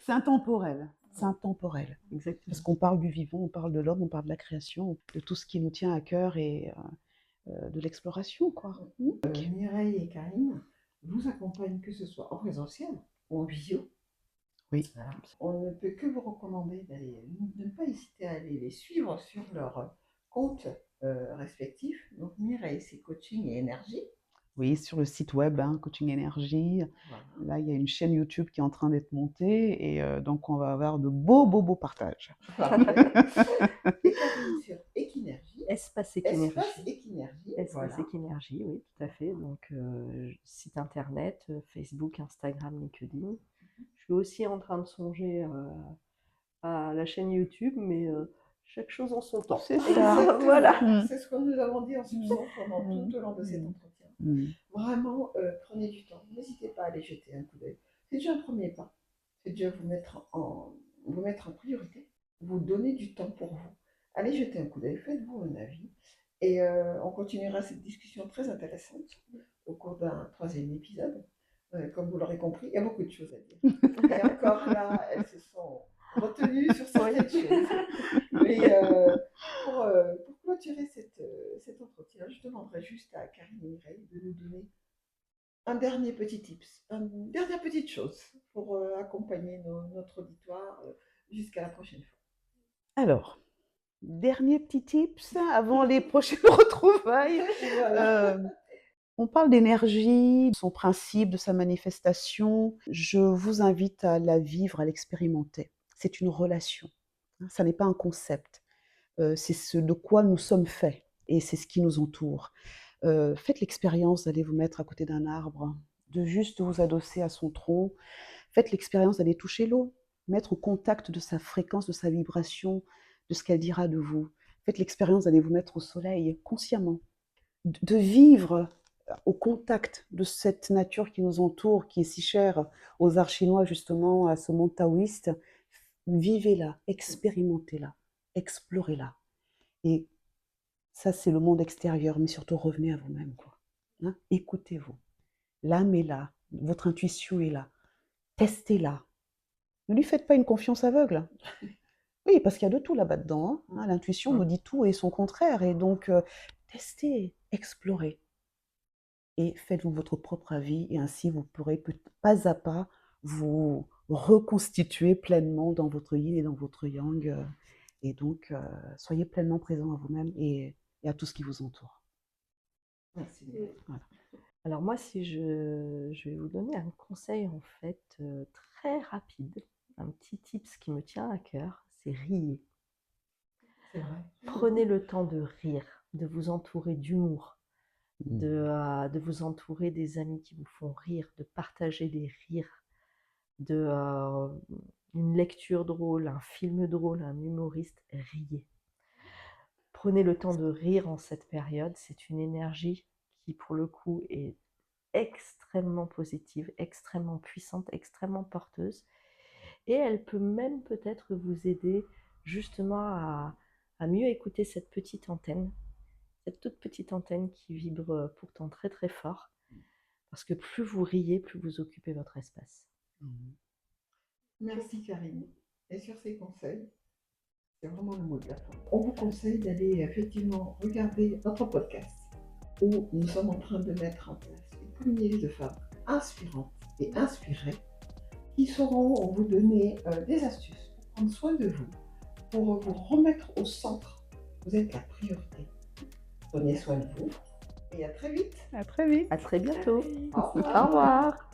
C'est intemporel. C'est intemporel. Exactement. Parce qu'on parle du vivant, on parle de l'homme, on parle de la création, de tout ce qui nous tient à cœur et de l'exploration, quoi. Mireille et Karine vous accompagnent, que ce soit en présentiel ou en visio. Oui. Voilà. On ne peut que vous recommander de ne pas hésiter à aller les suivre sur leur compte respectif. Donc Mireille, c'est coaching et énergie. Oui, sur le site web, hein, Coaching Énergie. Voilà. Là, il y a une chaîne YouTube qui est en train d'être montée et donc on va avoir de beaux partages. Et Karine sur Equinergie. Espace Equinergie. Espace Equinergie. Espace Equinergie, oui, tout à fait. Donc, site internet, Facebook, Instagram, LinkedIn. Je suis aussi en train de songer à la chaîne YouTube, mais chaque chose en son temps. C'est ça. Voilà. C'est ce que nous avons dit en substance pendant tout au long de cet entretien. Vraiment, prenez du temps. N'hésitez pas à aller jeter un coup d'œil. C'est déjà un premier pas. C'est déjà vous mettre en priorité. Vous donner du temps pour vous. Allez jeter un coup d'œil, faites-vous un avis. Et on continuera cette discussion très intéressante au cours d'un 3e épisode. Comme vous l'aurez compris, il y a beaucoup de choses à dire. Et encore là, elles se sont retenues sur certaines choses. Mais pour clôturer cet entretien, je demanderai juste à Karine et Mireille de nous donner un dernier petit tips, une dernière petite chose pour accompagner notre auditoire jusqu'à la prochaine fois. Alors, dernier petit tips avant les prochaines retrouvailles. Voilà. On parle d'énergie, de son principe, de sa manifestation. Je vous invite à la vivre, à l'expérimenter. C'est une relation. Ça n'est pas un concept. C'est ce de quoi nous sommes faits et c'est ce qui nous entoure. Faites l'expérience d'aller vous mettre à côté d'un arbre, de juste vous adosser à son tronc. Faites l'expérience d'aller toucher l'eau, mettre au contact de sa fréquence, de sa vibration, de ce qu'elle dira de vous. Faites l'expérience d'aller vous mettre au soleil consciemment, de vivre au contact de cette nature qui nous entoure, qui est si chère aux arts chinois, justement, à ce monde taoïste. Vivez-la, expérimentez-la, explorez-la. Et ça, c'est le monde extérieur, mais surtout revenez à vous-même, quoi. Hein? Écoutez-vous. L'âme est là, votre intuition est là. Testez-la. Ne lui faites pas une confiance aveugle. Oui, parce qu'il y a de tout là-bas dedans. Hein. L'intuition nous dit tout et son contraire. Et donc, testez, explorez. Et faites-vous votre propre avis. Et ainsi, vous pourrez pas à pas vous reconstituer pleinement dans votre yin et dans votre yang. Et donc, soyez pleinement présent à vous-même et à tout ce qui vous entoure. Merci. Voilà. Alors moi, si je vais vous donner un conseil en fait très rapide, un petit tips qui me tient à cœur, c'est riez. C'est vrai. Prenez le temps de rire, de vous entourer d'humour, de vous entourer des amis qui vous font rire, de partager des rires, une lecture drôle, un film drôle, un humoriste, riez. Prenez le temps de rire en cette période, c'est une énergie qui pour le coup est extrêmement positive, extrêmement puissante, extrêmement porteuse. Et elle peut même peut-être vous aider justement à mieux écouter cette petite antenne, cette toute petite antenne qui vibre pourtant très très fort. Parce que plus vous riez, plus vous occupez votre espace. Merci Karine. Et sur ces conseils, c'est vraiment le mot de la fin. On vous conseille d'aller effectivement regarder notre podcast où nous sommes en train de mettre en place une communauté de femmes inspirantes et inspirées qui sauront vous donner des astuces pour prendre soin de vous, pour vous remettre au centre. Vous êtes la priorité. Prenez soin de vous et à très vite. À très vite. À très bientôt. Au revoir. Au revoir.